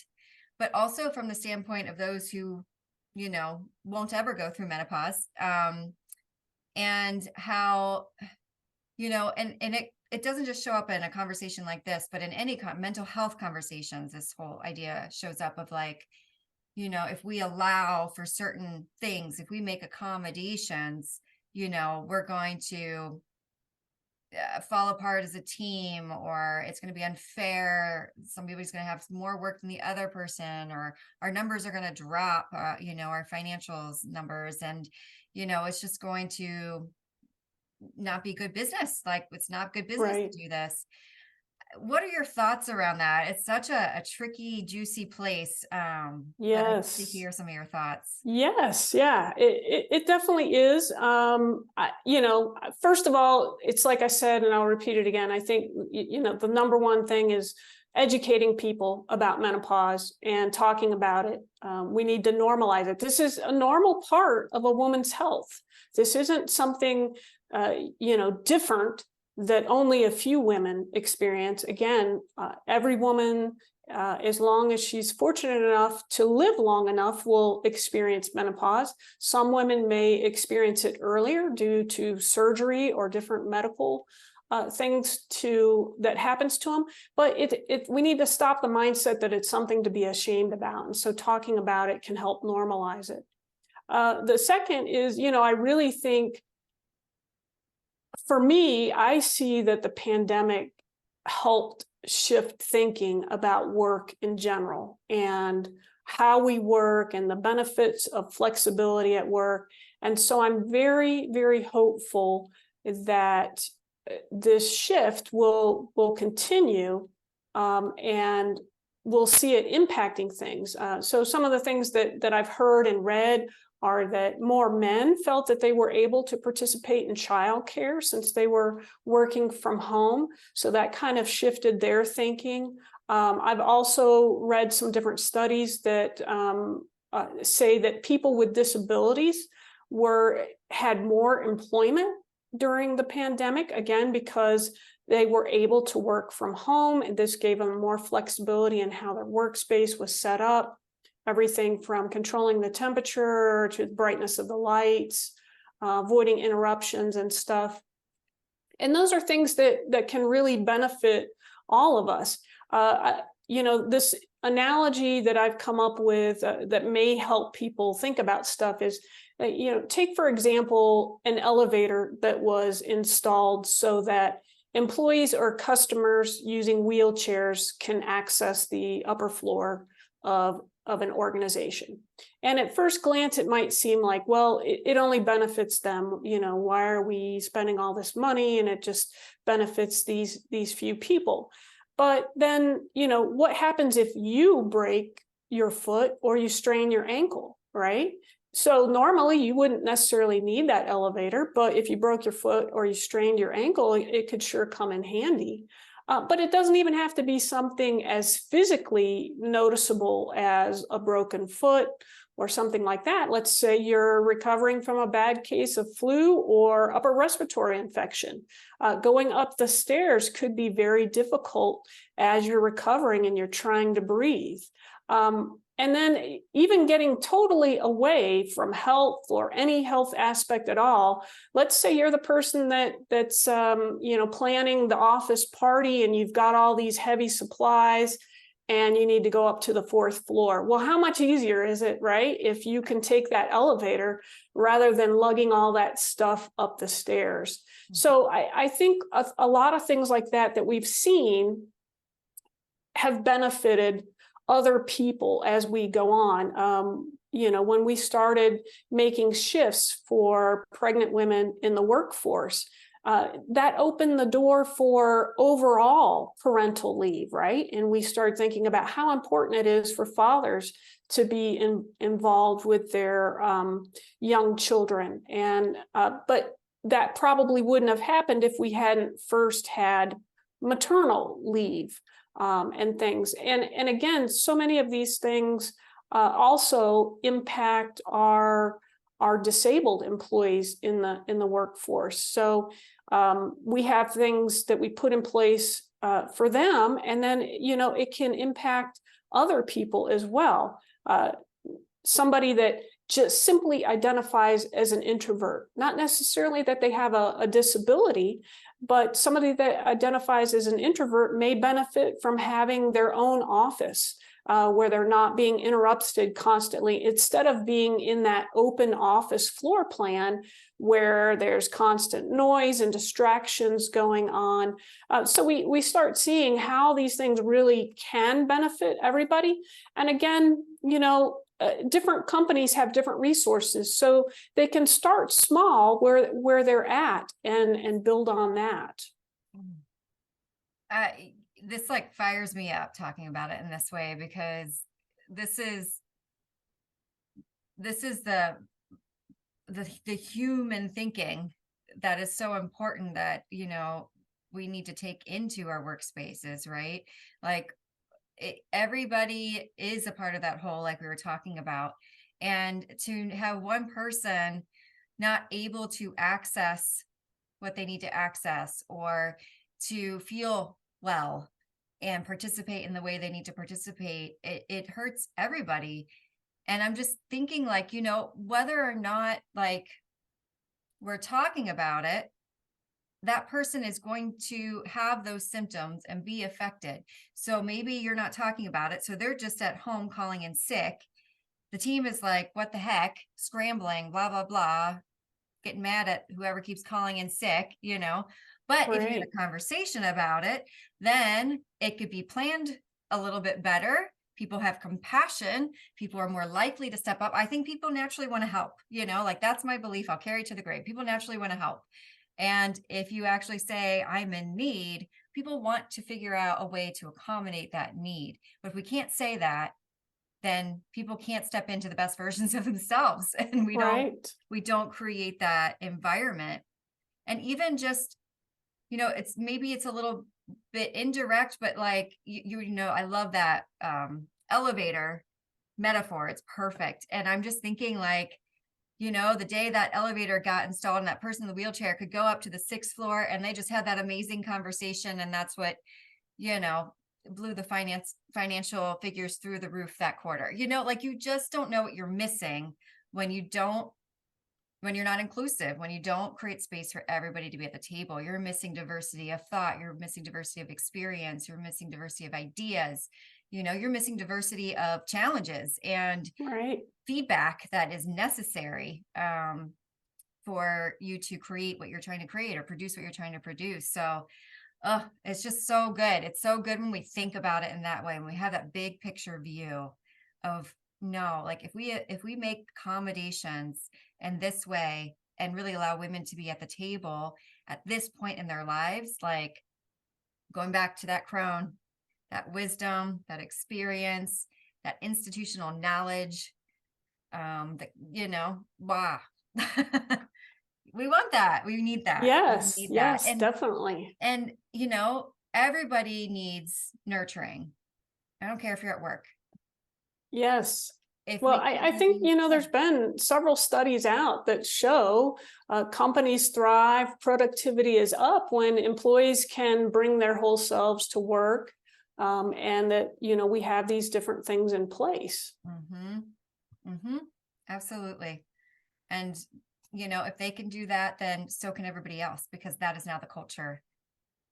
but also from the standpoint of those who won't ever go through menopause, and how and it doesn't just show up in a conversation like this, but in any mental health conversations, this whole idea shows up of like, if we allow for certain things, if we make accommodations, we're going to fall apart as a team, or it's going to be unfair. Somebody's going to have more work than the other person, or our numbers are going to drop, our financials numbers. And, it's just going to not be good business. Like, it's not good business Right. to do this. What are your thoughts around that? It's such a tricky, juicy place. But I'd love to Yes. hear some of your thoughts. Yes, yeah, it definitely is. First of all, it's like I said, and I'll repeat it again. I think, the number one thing is educating people about menopause and talking about it. We need to normalize it. This is a normal part of a woman's health. This isn't something, different that only a few women experience. Again, every woman, as long as she's fortunate enough to live long enough, will experience menopause. Some women may experience it earlier due to surgery or different medical things that happens to them. But we need to stop the mindset that it's something to be ashamed about. And so talking about it can help normalize it. The second is, I really think, for me, I see that the pandemic helped shift thinking about work in general and how we work and the benefits of flexibility at work. And so I'm very, very hopeful that this shift will continue, and we'll see it impacting things. So some of the things that I've heard and read are that more men felt that they were able to participate in childcare since they were working from home. So that kind of shifted their thinking. I've also read some different studies that say that people with disabilities had more employment during the pandemic, again, because they were able to work from home, and this gave them more flexibility in how their workspace was set up. Everything from controlling the temperature to the brightness of the lights, avoiding interruptions and stuff. And those are things that can really benefit all of us. This analogy that I've come up with that may help people think about stuff is, take, for example, an elevator that was installed so that employees or customers using wheelchairs can access the upper floor of an organization. And at first glance, it might seem like, well, it only benefits them. Why are we spending all this money? And it just benefits these few people. But then, what happens if you break your foot or you strain your ankle, right? So normally you wouldn't necessarily need that elevator, but if you broke your foot or you strained your ankle, it could sure come in handy. But it doesn't even have to be something as physically noticeable as a broken foot or something like that. Let's say you're recovering from a bad case of flu or upper respiratory infection. Going up the stairs could be very difficult as you're recovering and you're trying to breathe. And then even getting totally away from health or any health aspect at all. Let's say you're the person that's planning the office party and you've got all these heavy supplies and you need to go up to the 4th floor. Well, how much easier is it, right? If you can take that elevator rather than lugging all that stuff up the stairs. So I think a lot of things like that we've seen have benefited other people as we go on. When we started making shifts for pregnant women in the workforce, that opened the door for overall parental leave, right? And we started thinking about how important it is for fathers to be involved with their young children. And but that probably wouldn't have happened if we hadn't first had maternal leave. And things. And again, so many of these things also impact our disabled employees in the workforce. So we have things that we put in place for them, and then it can impact other people as well. Somebody that just simply identifies as an introvert, not necessarily that they have a disability, but somebody that identifies as an introvert may benefit from having their own office where they're not being interrupted constantly, instead of being in that open office floor plan where there's constant noise and distractions going on. So we start seeing how these things really can benefit everybody. And again, different companies have different resources, so they can start small where they're at and build on that. This fires me up talking about it in this way, because this is the human thinking that is so important that we need to take into our workspaces, right? Everybody is a part of that whole, like we were talking about, and to have one person not able to access what they need to access or to feel well and participate in the way they need to participate, it hurts everybody. And I'm just thinking whether or not we're talking about it, that person is going to have those symptoms and be affected. So maybe you're not talking about it, so they're just at home calling in sick. The team is like, what the heck, scrambling, blah, blah, blah, getting mad at whoever keeps calling in sick, But if you had Right. a conversation about it, then it could be planned a little bit better. People have compassion. People are more likely to step up. I think people naturally want to help, like that's my belief. I'll carry it to the grave. People naturally want to help. And if you actually say, I'm in need, people want to figure out a way to accommodate that need. But if we can't say that, then people can't step into the best versions of themselves. And Right. we don't create that environment. And even just, it's a little bit indirect, but like, I love that elevator metaphor. It's perfect. And I'm just thinking like, the day that elevator got installed and that person in the wheelchair could go up to the 6th floor and they just had that amazing conversation. And that's what, blew the financial figures through the roof that quarter. Like you just don't know what you're missing when you're not inclusive, when you don't create space for everybody to be at the table. You're missing diversity of thought, you're missing diversity of experience, you're missing diversity of ideas, you're missing diversity of challenges and Right. feedback that is necessary for you to create what you're trying to create or produce what you're trying to produce. So it's just so good. It's so good when we think about it in that way, when we have that big picture view of no, like if we make accommodations in this way and really allow women to be at the table at this point in their lives, like going back to that crone, that wisdom, that experience, that institutional knowledge, wow. We want that. We need that. We Yes. need that. Yes, definitely. And everybody needs nurturing. I don't care if you're at work. Yes. If Well, we I can think, yeah. there's been several studies out that show companies thrive, productivity is up when employees can bring their whole selves to work, and that, we have these different things in place. Mm-hmm. Mm-hmm. Absolutely. And if they can do that, then so can everybody else, because that is now the culture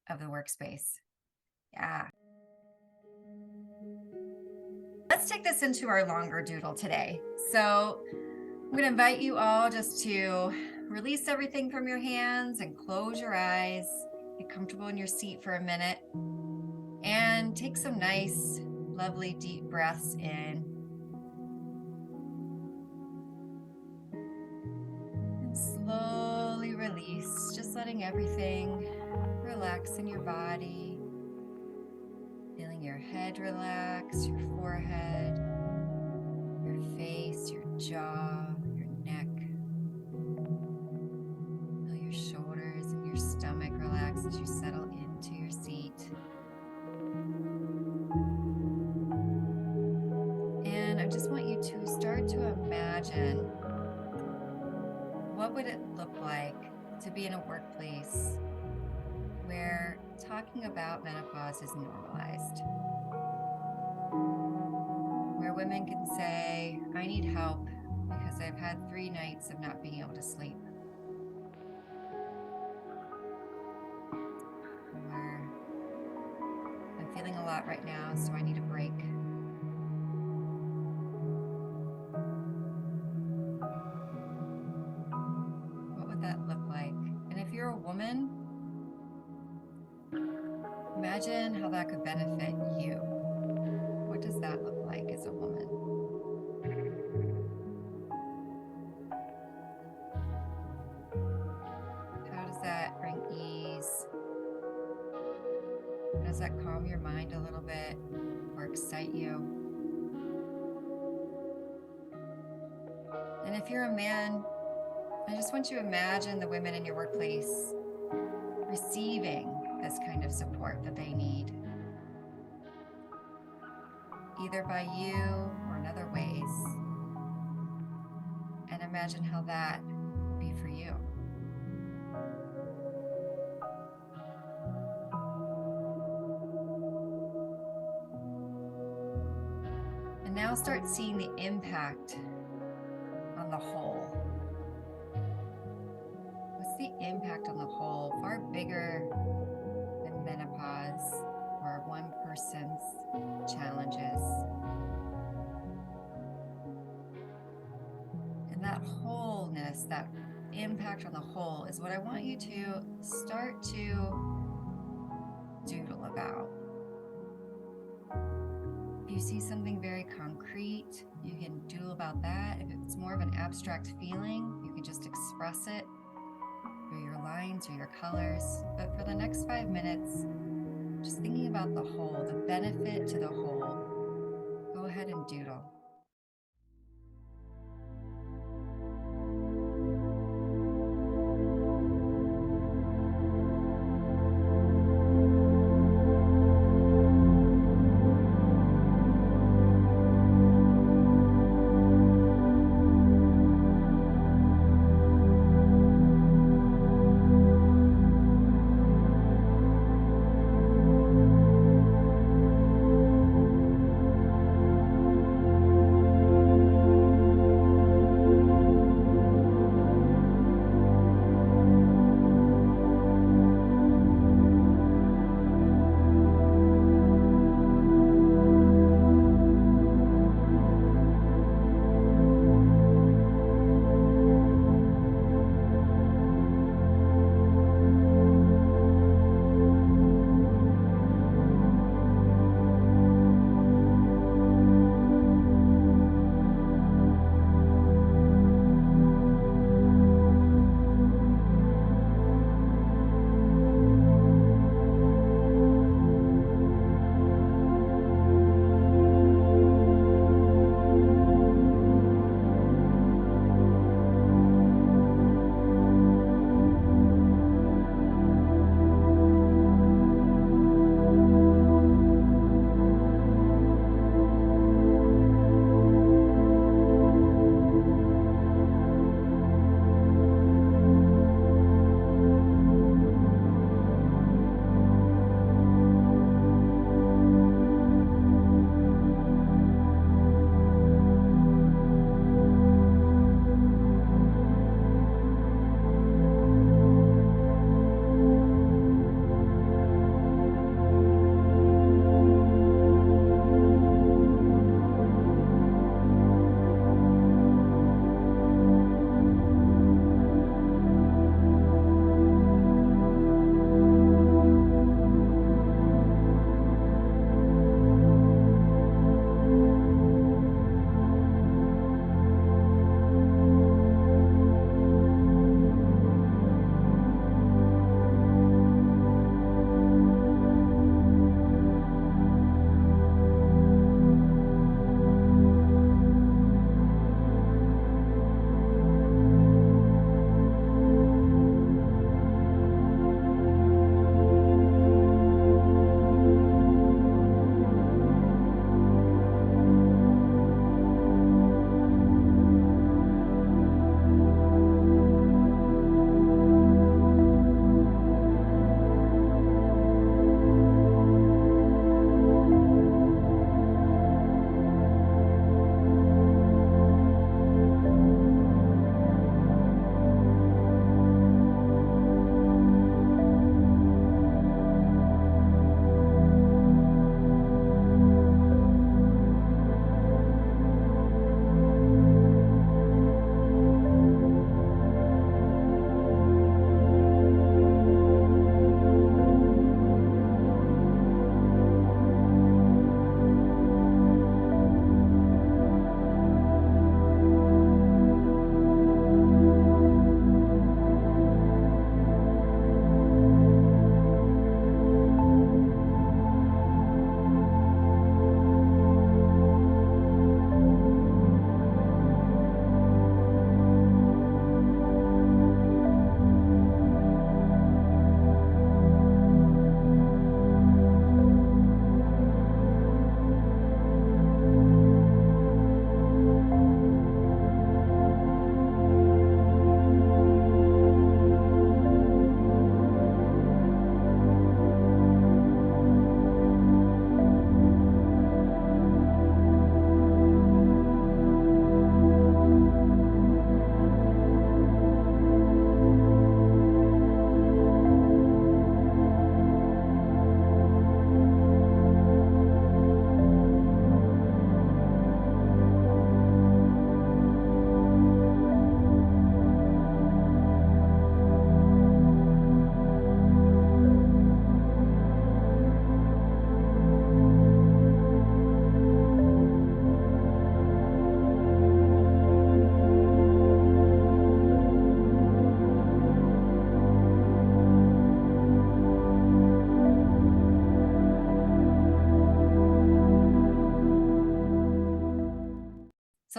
of the workspace. Yeah. Let's take this into our longer doodle today. So I'm going to invite you all just to release everything from your hands and close your eyes. Get comfortable in your seat for a minute and take some nice, lovely, deep breaths in. And slowly release, just letting everything relax in your body. Feeling your head relax, your forehead, your face, your jaw, your neck. Feel your shoulders and your stomach relax as you settle into your seat. And I just want you to start to imagine, what would it look like to be in a workplace where talking about menopause is normalized? Where women can say, I need help because I've had 3 nights of not being able to sleep. Or I'm feeling a lot right now, so I need a break. What would that look like? And if you're a woman, imagine how that could benefit you. What does that look like as a woman? How does that bring ease? Does that calm your mind a little bit or excite you? And if you're a man, I just want you to imagine the women in your workplace receiving this kind of support that they need, either by you or in other ways. And imagine how that would be for you. And now start seeing the impact on the whole. What's the impact on the whole? Far bigger than menopause or one person's challenges. And that wholeness, that impact on the whole is what I want you to start to doodle about. If you see something very concrete, you can doodle about that. If it's more of an abstract feeling, you can just express it through your lines or your colors. But for the next 5 minutes, just thinking about the whole, the benefit to the whole, go ahead and doodle.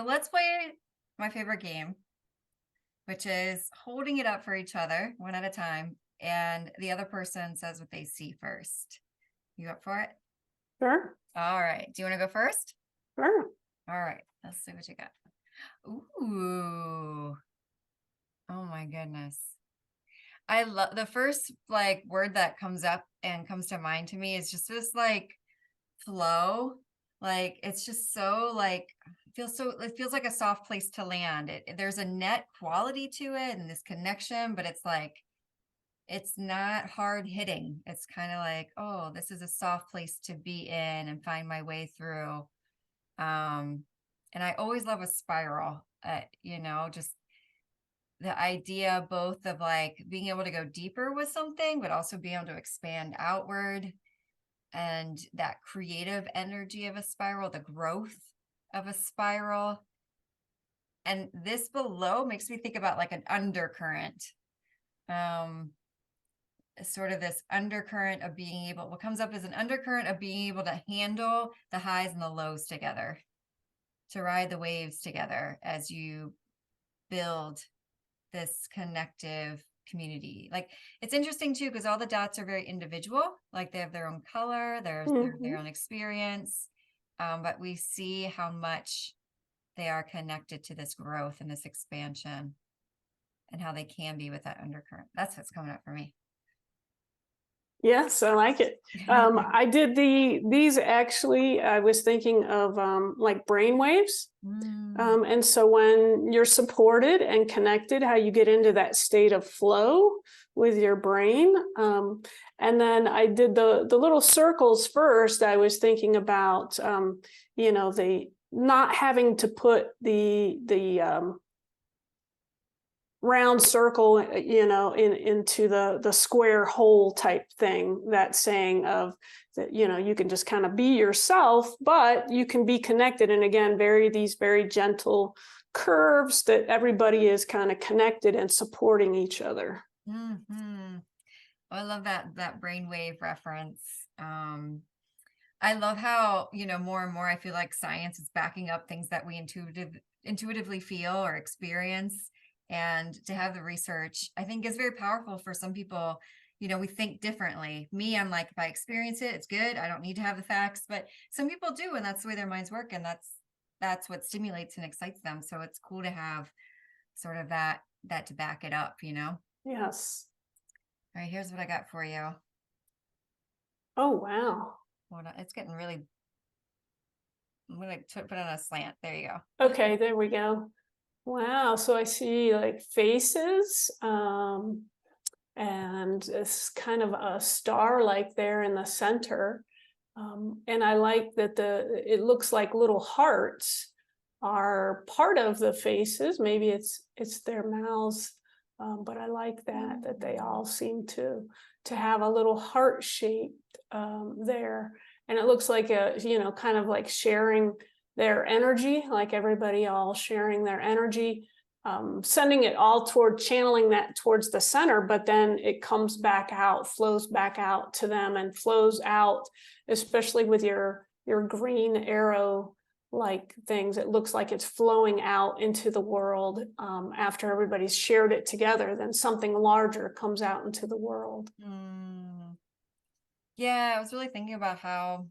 So let's play my favorite game, which is holding it up for each other one at a time. And the other person says what they see first. You up for it? Sure, All right. Do you want to go first? sure. All right. Let's see what you got. Ooh. Oh my goodness. I love the first like word that comes up and comes to mind to me is just this like flow. Like it's just so like it feels like a soft place to land. There's a net quality to it and this connection, but it's like it's not hard hitting. It's kind of like, oh, this is a soft place to be in and find my way through. And I always love a spiral, just the idea both of like being able to go deeper with something, but also being able to expand outward and that creative energy of a spiral, the growth of a spiral. And this below makes me think about like an undercurrent. Sort of this undercurrent of being able, what comes up is an undercurrent of being able to handle the highs and the lows together, to ride the waves together as you build this connective community. Like it's interesting too, because all the dots are very individual, like they have their own color, their own experience. But we see how much they are connected to this growth and this expansion and how they can be with that undercurrent. That's what's coming up for me. Yes, I like it. I did these actually, I was thinking of like brain waves. And so when you're supported and connected, how you get into that state of flow with your brain. And then I did the little circles first. I was thinking about, the not having to put the round circle, into the square hole type thing, that saying of that, you can just kind of be yourself, but you can be connected. And again, these very gentle curves that everybody is kind of connected and supporting each other. Mm-hmm. Oh, I love that brainwave reference. I love how, more and more I feel like science is backing up things that we intuitively feel or experience. And to have the research, I think is very powerful for some people. We think differently. Me, I'm like, if I experience it, it's good. I don't need to have the facts, but some people do, and that's the way their minds work. And that's what stimulates and excites them. So it's cool to have sort of that to back it up, Yes. All right, here's what I got for you. Oh, wow. Hold on. It's getting really, I'm going to put it on a slant. There you go. Okay, there we go. Wow. So I see like faces, and it's kind of a star like there in the center. And I like that it looks like little hearts are part of the faces. Maybe it's their mouths, but I like that they all seem to have a little heart shaped there. And it looks like kind of like sharing their energy, like everybody all sharing their energy, sending it all channeling that towards the center, but then it comes back out, flows back out to them and flows out, especially with your green arrow like things. It looks like it's flowing out into the world after everybody's shared it together. Then something larger comes out into the world. Yeah, I was really thinking about how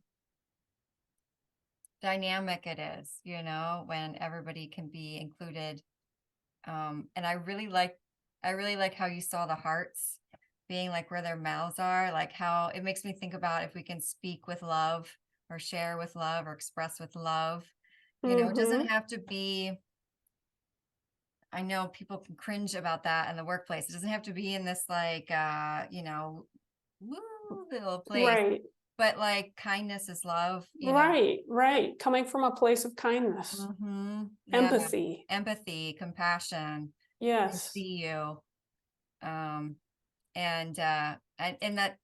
dynamic it is, when everybody can be included. And I really like how you saw the hearts being like where their mouths are, like how it makes me think about if we can speak with love or share with love or express with love. It doesn't have to be, I know people can cringe about that in the workplace. It doesn't have to be in this like, woo little place. Right. But like kindness is love, Right. Coming from a place of kindness, empathy. Empathy, compassion. I Yes. see you. And that,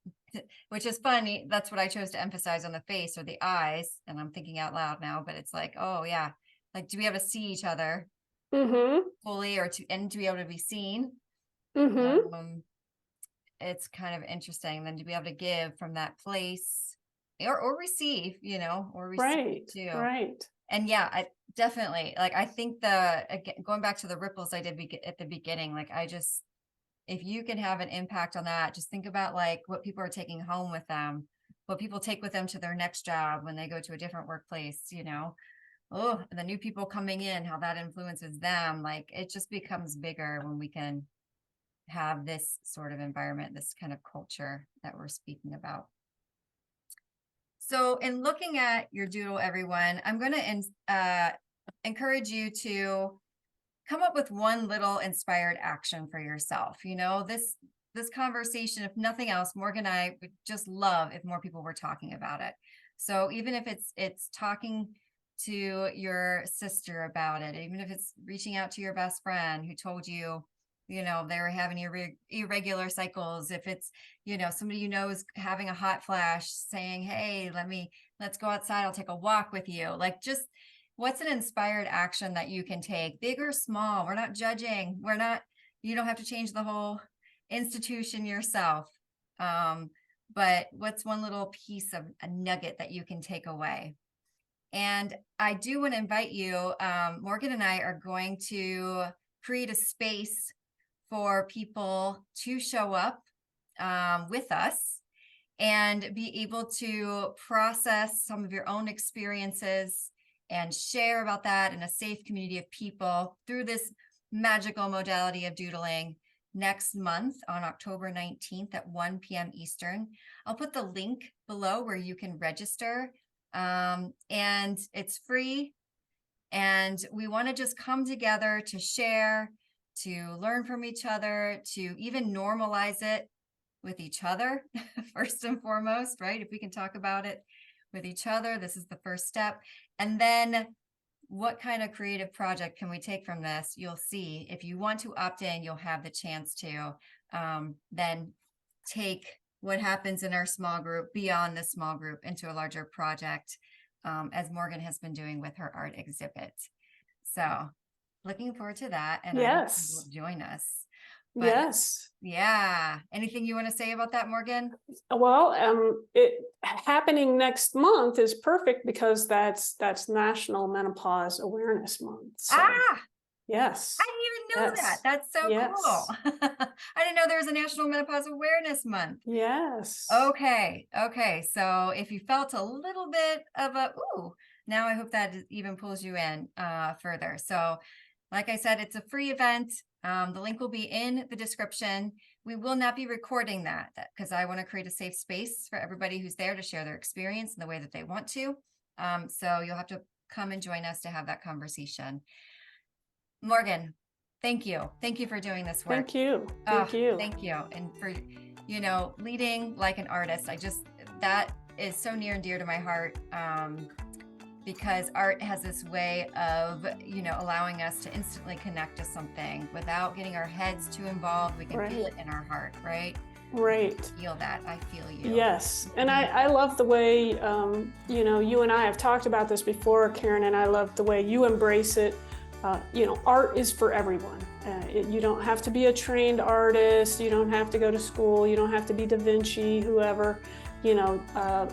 which is funny. That's what I chose to emphasize on the face or the eyes. And I'm thinking out loud now, but it's like, oh yeah. Like, do we have to see each other fully and to be able to be seen? It's kind of interesting then to be able to give from that place or receive, or receive too. Right. And yeah, I definitely, like, I think again, going back to the ripples I did at the beginning, like, if you can have an impact on that, just think about like what people are taking home with them, what people take with them to their next job when they go to a different workplace, oh, the new people coming in, how that influences them. Like, it just becomes bigger when we can have this sort of environment, this kind of culture that we're speaking about. So in looking at your doodle, everyone, I'm going to encourage you to come up with one little inspired action for yourself. This conversation, if nothing else, Morgan and I would just love if more people were talking about it. So even if it's talking to your sister about it, even if it's reaching out to your best friend who told you, they were having irregular cycles, if it's, somebody is having a hot flash, saying, hey, let's go outside, I'll take a walk with you. Like, just what's an inspired action that you can take, big or small? We're not judging. You don't have to change the whole institution yourself. But what's one little piece of a nugget that you can take away? And I do want to invite you, Morgan and I are going to create a space for people to show up with us and be able to process some of your own experiences and share about that in a safe community of people through this magical modality of doodling next month on October 19th at 1 p.m. Eastern. I'll put the link below where you can register, and it's free. And we want to just come together to share, to learn from each other, to even normalize it with each other, first and foremost, right? If we can talk about it with each other, this is the first step. And then what kind of creative project can we take from this? You'll see. If you want to opt in, you'll have the chance to then take what happens in our small group beyond the small group into a larger project, as Morgan has been doing with her art exhibit. So looking forward to that. And I hope you will join us. But yes. Yeah. Anything you want to say about that, Morgan? Well, it happening next month is perfect because that's National Menopause Awareness Month. So, yes. I didn't even know that. That's so cool. I didn't know there was a National Menopause Awareness Month. Yes. Okay. So if you felt a little bit of now I hope that even pulls you in further. So like I said, it's a free event. The link will be in the description. We will not be recording that because I want to create a safe space for everybody who's there to share their experience in the way that they want to. So you'll have to come and join us to have that conversation. Morgan, thank you. Thank you for doing this work. Thank you. Thank you. Thank you. And for, leading like an artist, that is so near and dear to my heart. Because art has this way of, allowing us to instantly connect to something without getting our heads too involved. We can feel it in our heart, right? Right. Feel that. I feel you. Yes. And I love the way, you and I have talked about this before, Karen, and I love the way you embrace it. Art is for everyone. You don't have to be a trained artist. You don't have to go to school. You don't have to be Da Vinci, whoever.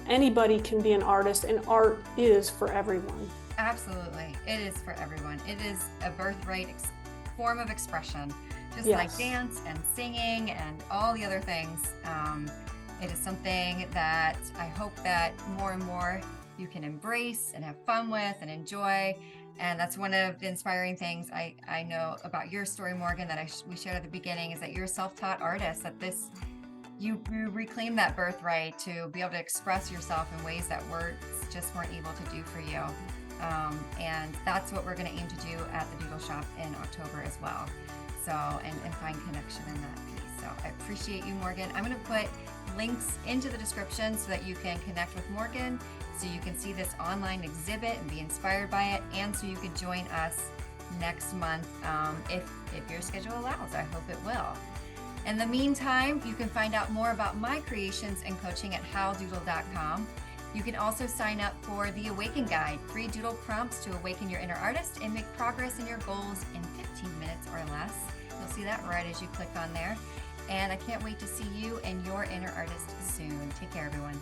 Anybody can be an artist, and art is for everyone. Absolutely. It is for everyone. It is a birthright form of expression, just like dance and singing and all the other things. It is something that I hope that more and more you can embrace and have fun with and enjoy. And that's one of the inspiring things I know about your story, Morgan, that we shared at the beginning, is that you're a self-taught artist, that you reclaim that birthright to be able to express yourself in ways that words just weren't able to do for you. And that's what we're going to aim to do at the Doodle Shop in October as well. So, and find connection in that piece. So I appreciate you, Morgan. I'm going to put links into the description so that you can connect with Morgan, so you can see this online exhibit and be inspired by it, and so you can join us next month if your schedule allows. I hope it will. In the meantime, you can find out more about my creations and coaching at howdoodle.com. You can also sign up for the Awaken Guide, free doodle prompts to awaken your inner artist and make progress in your goals in 15 minutes or less. You'll see that right as you click on there. And I can't wait to see you and your inner artist soon. Take care, everyone.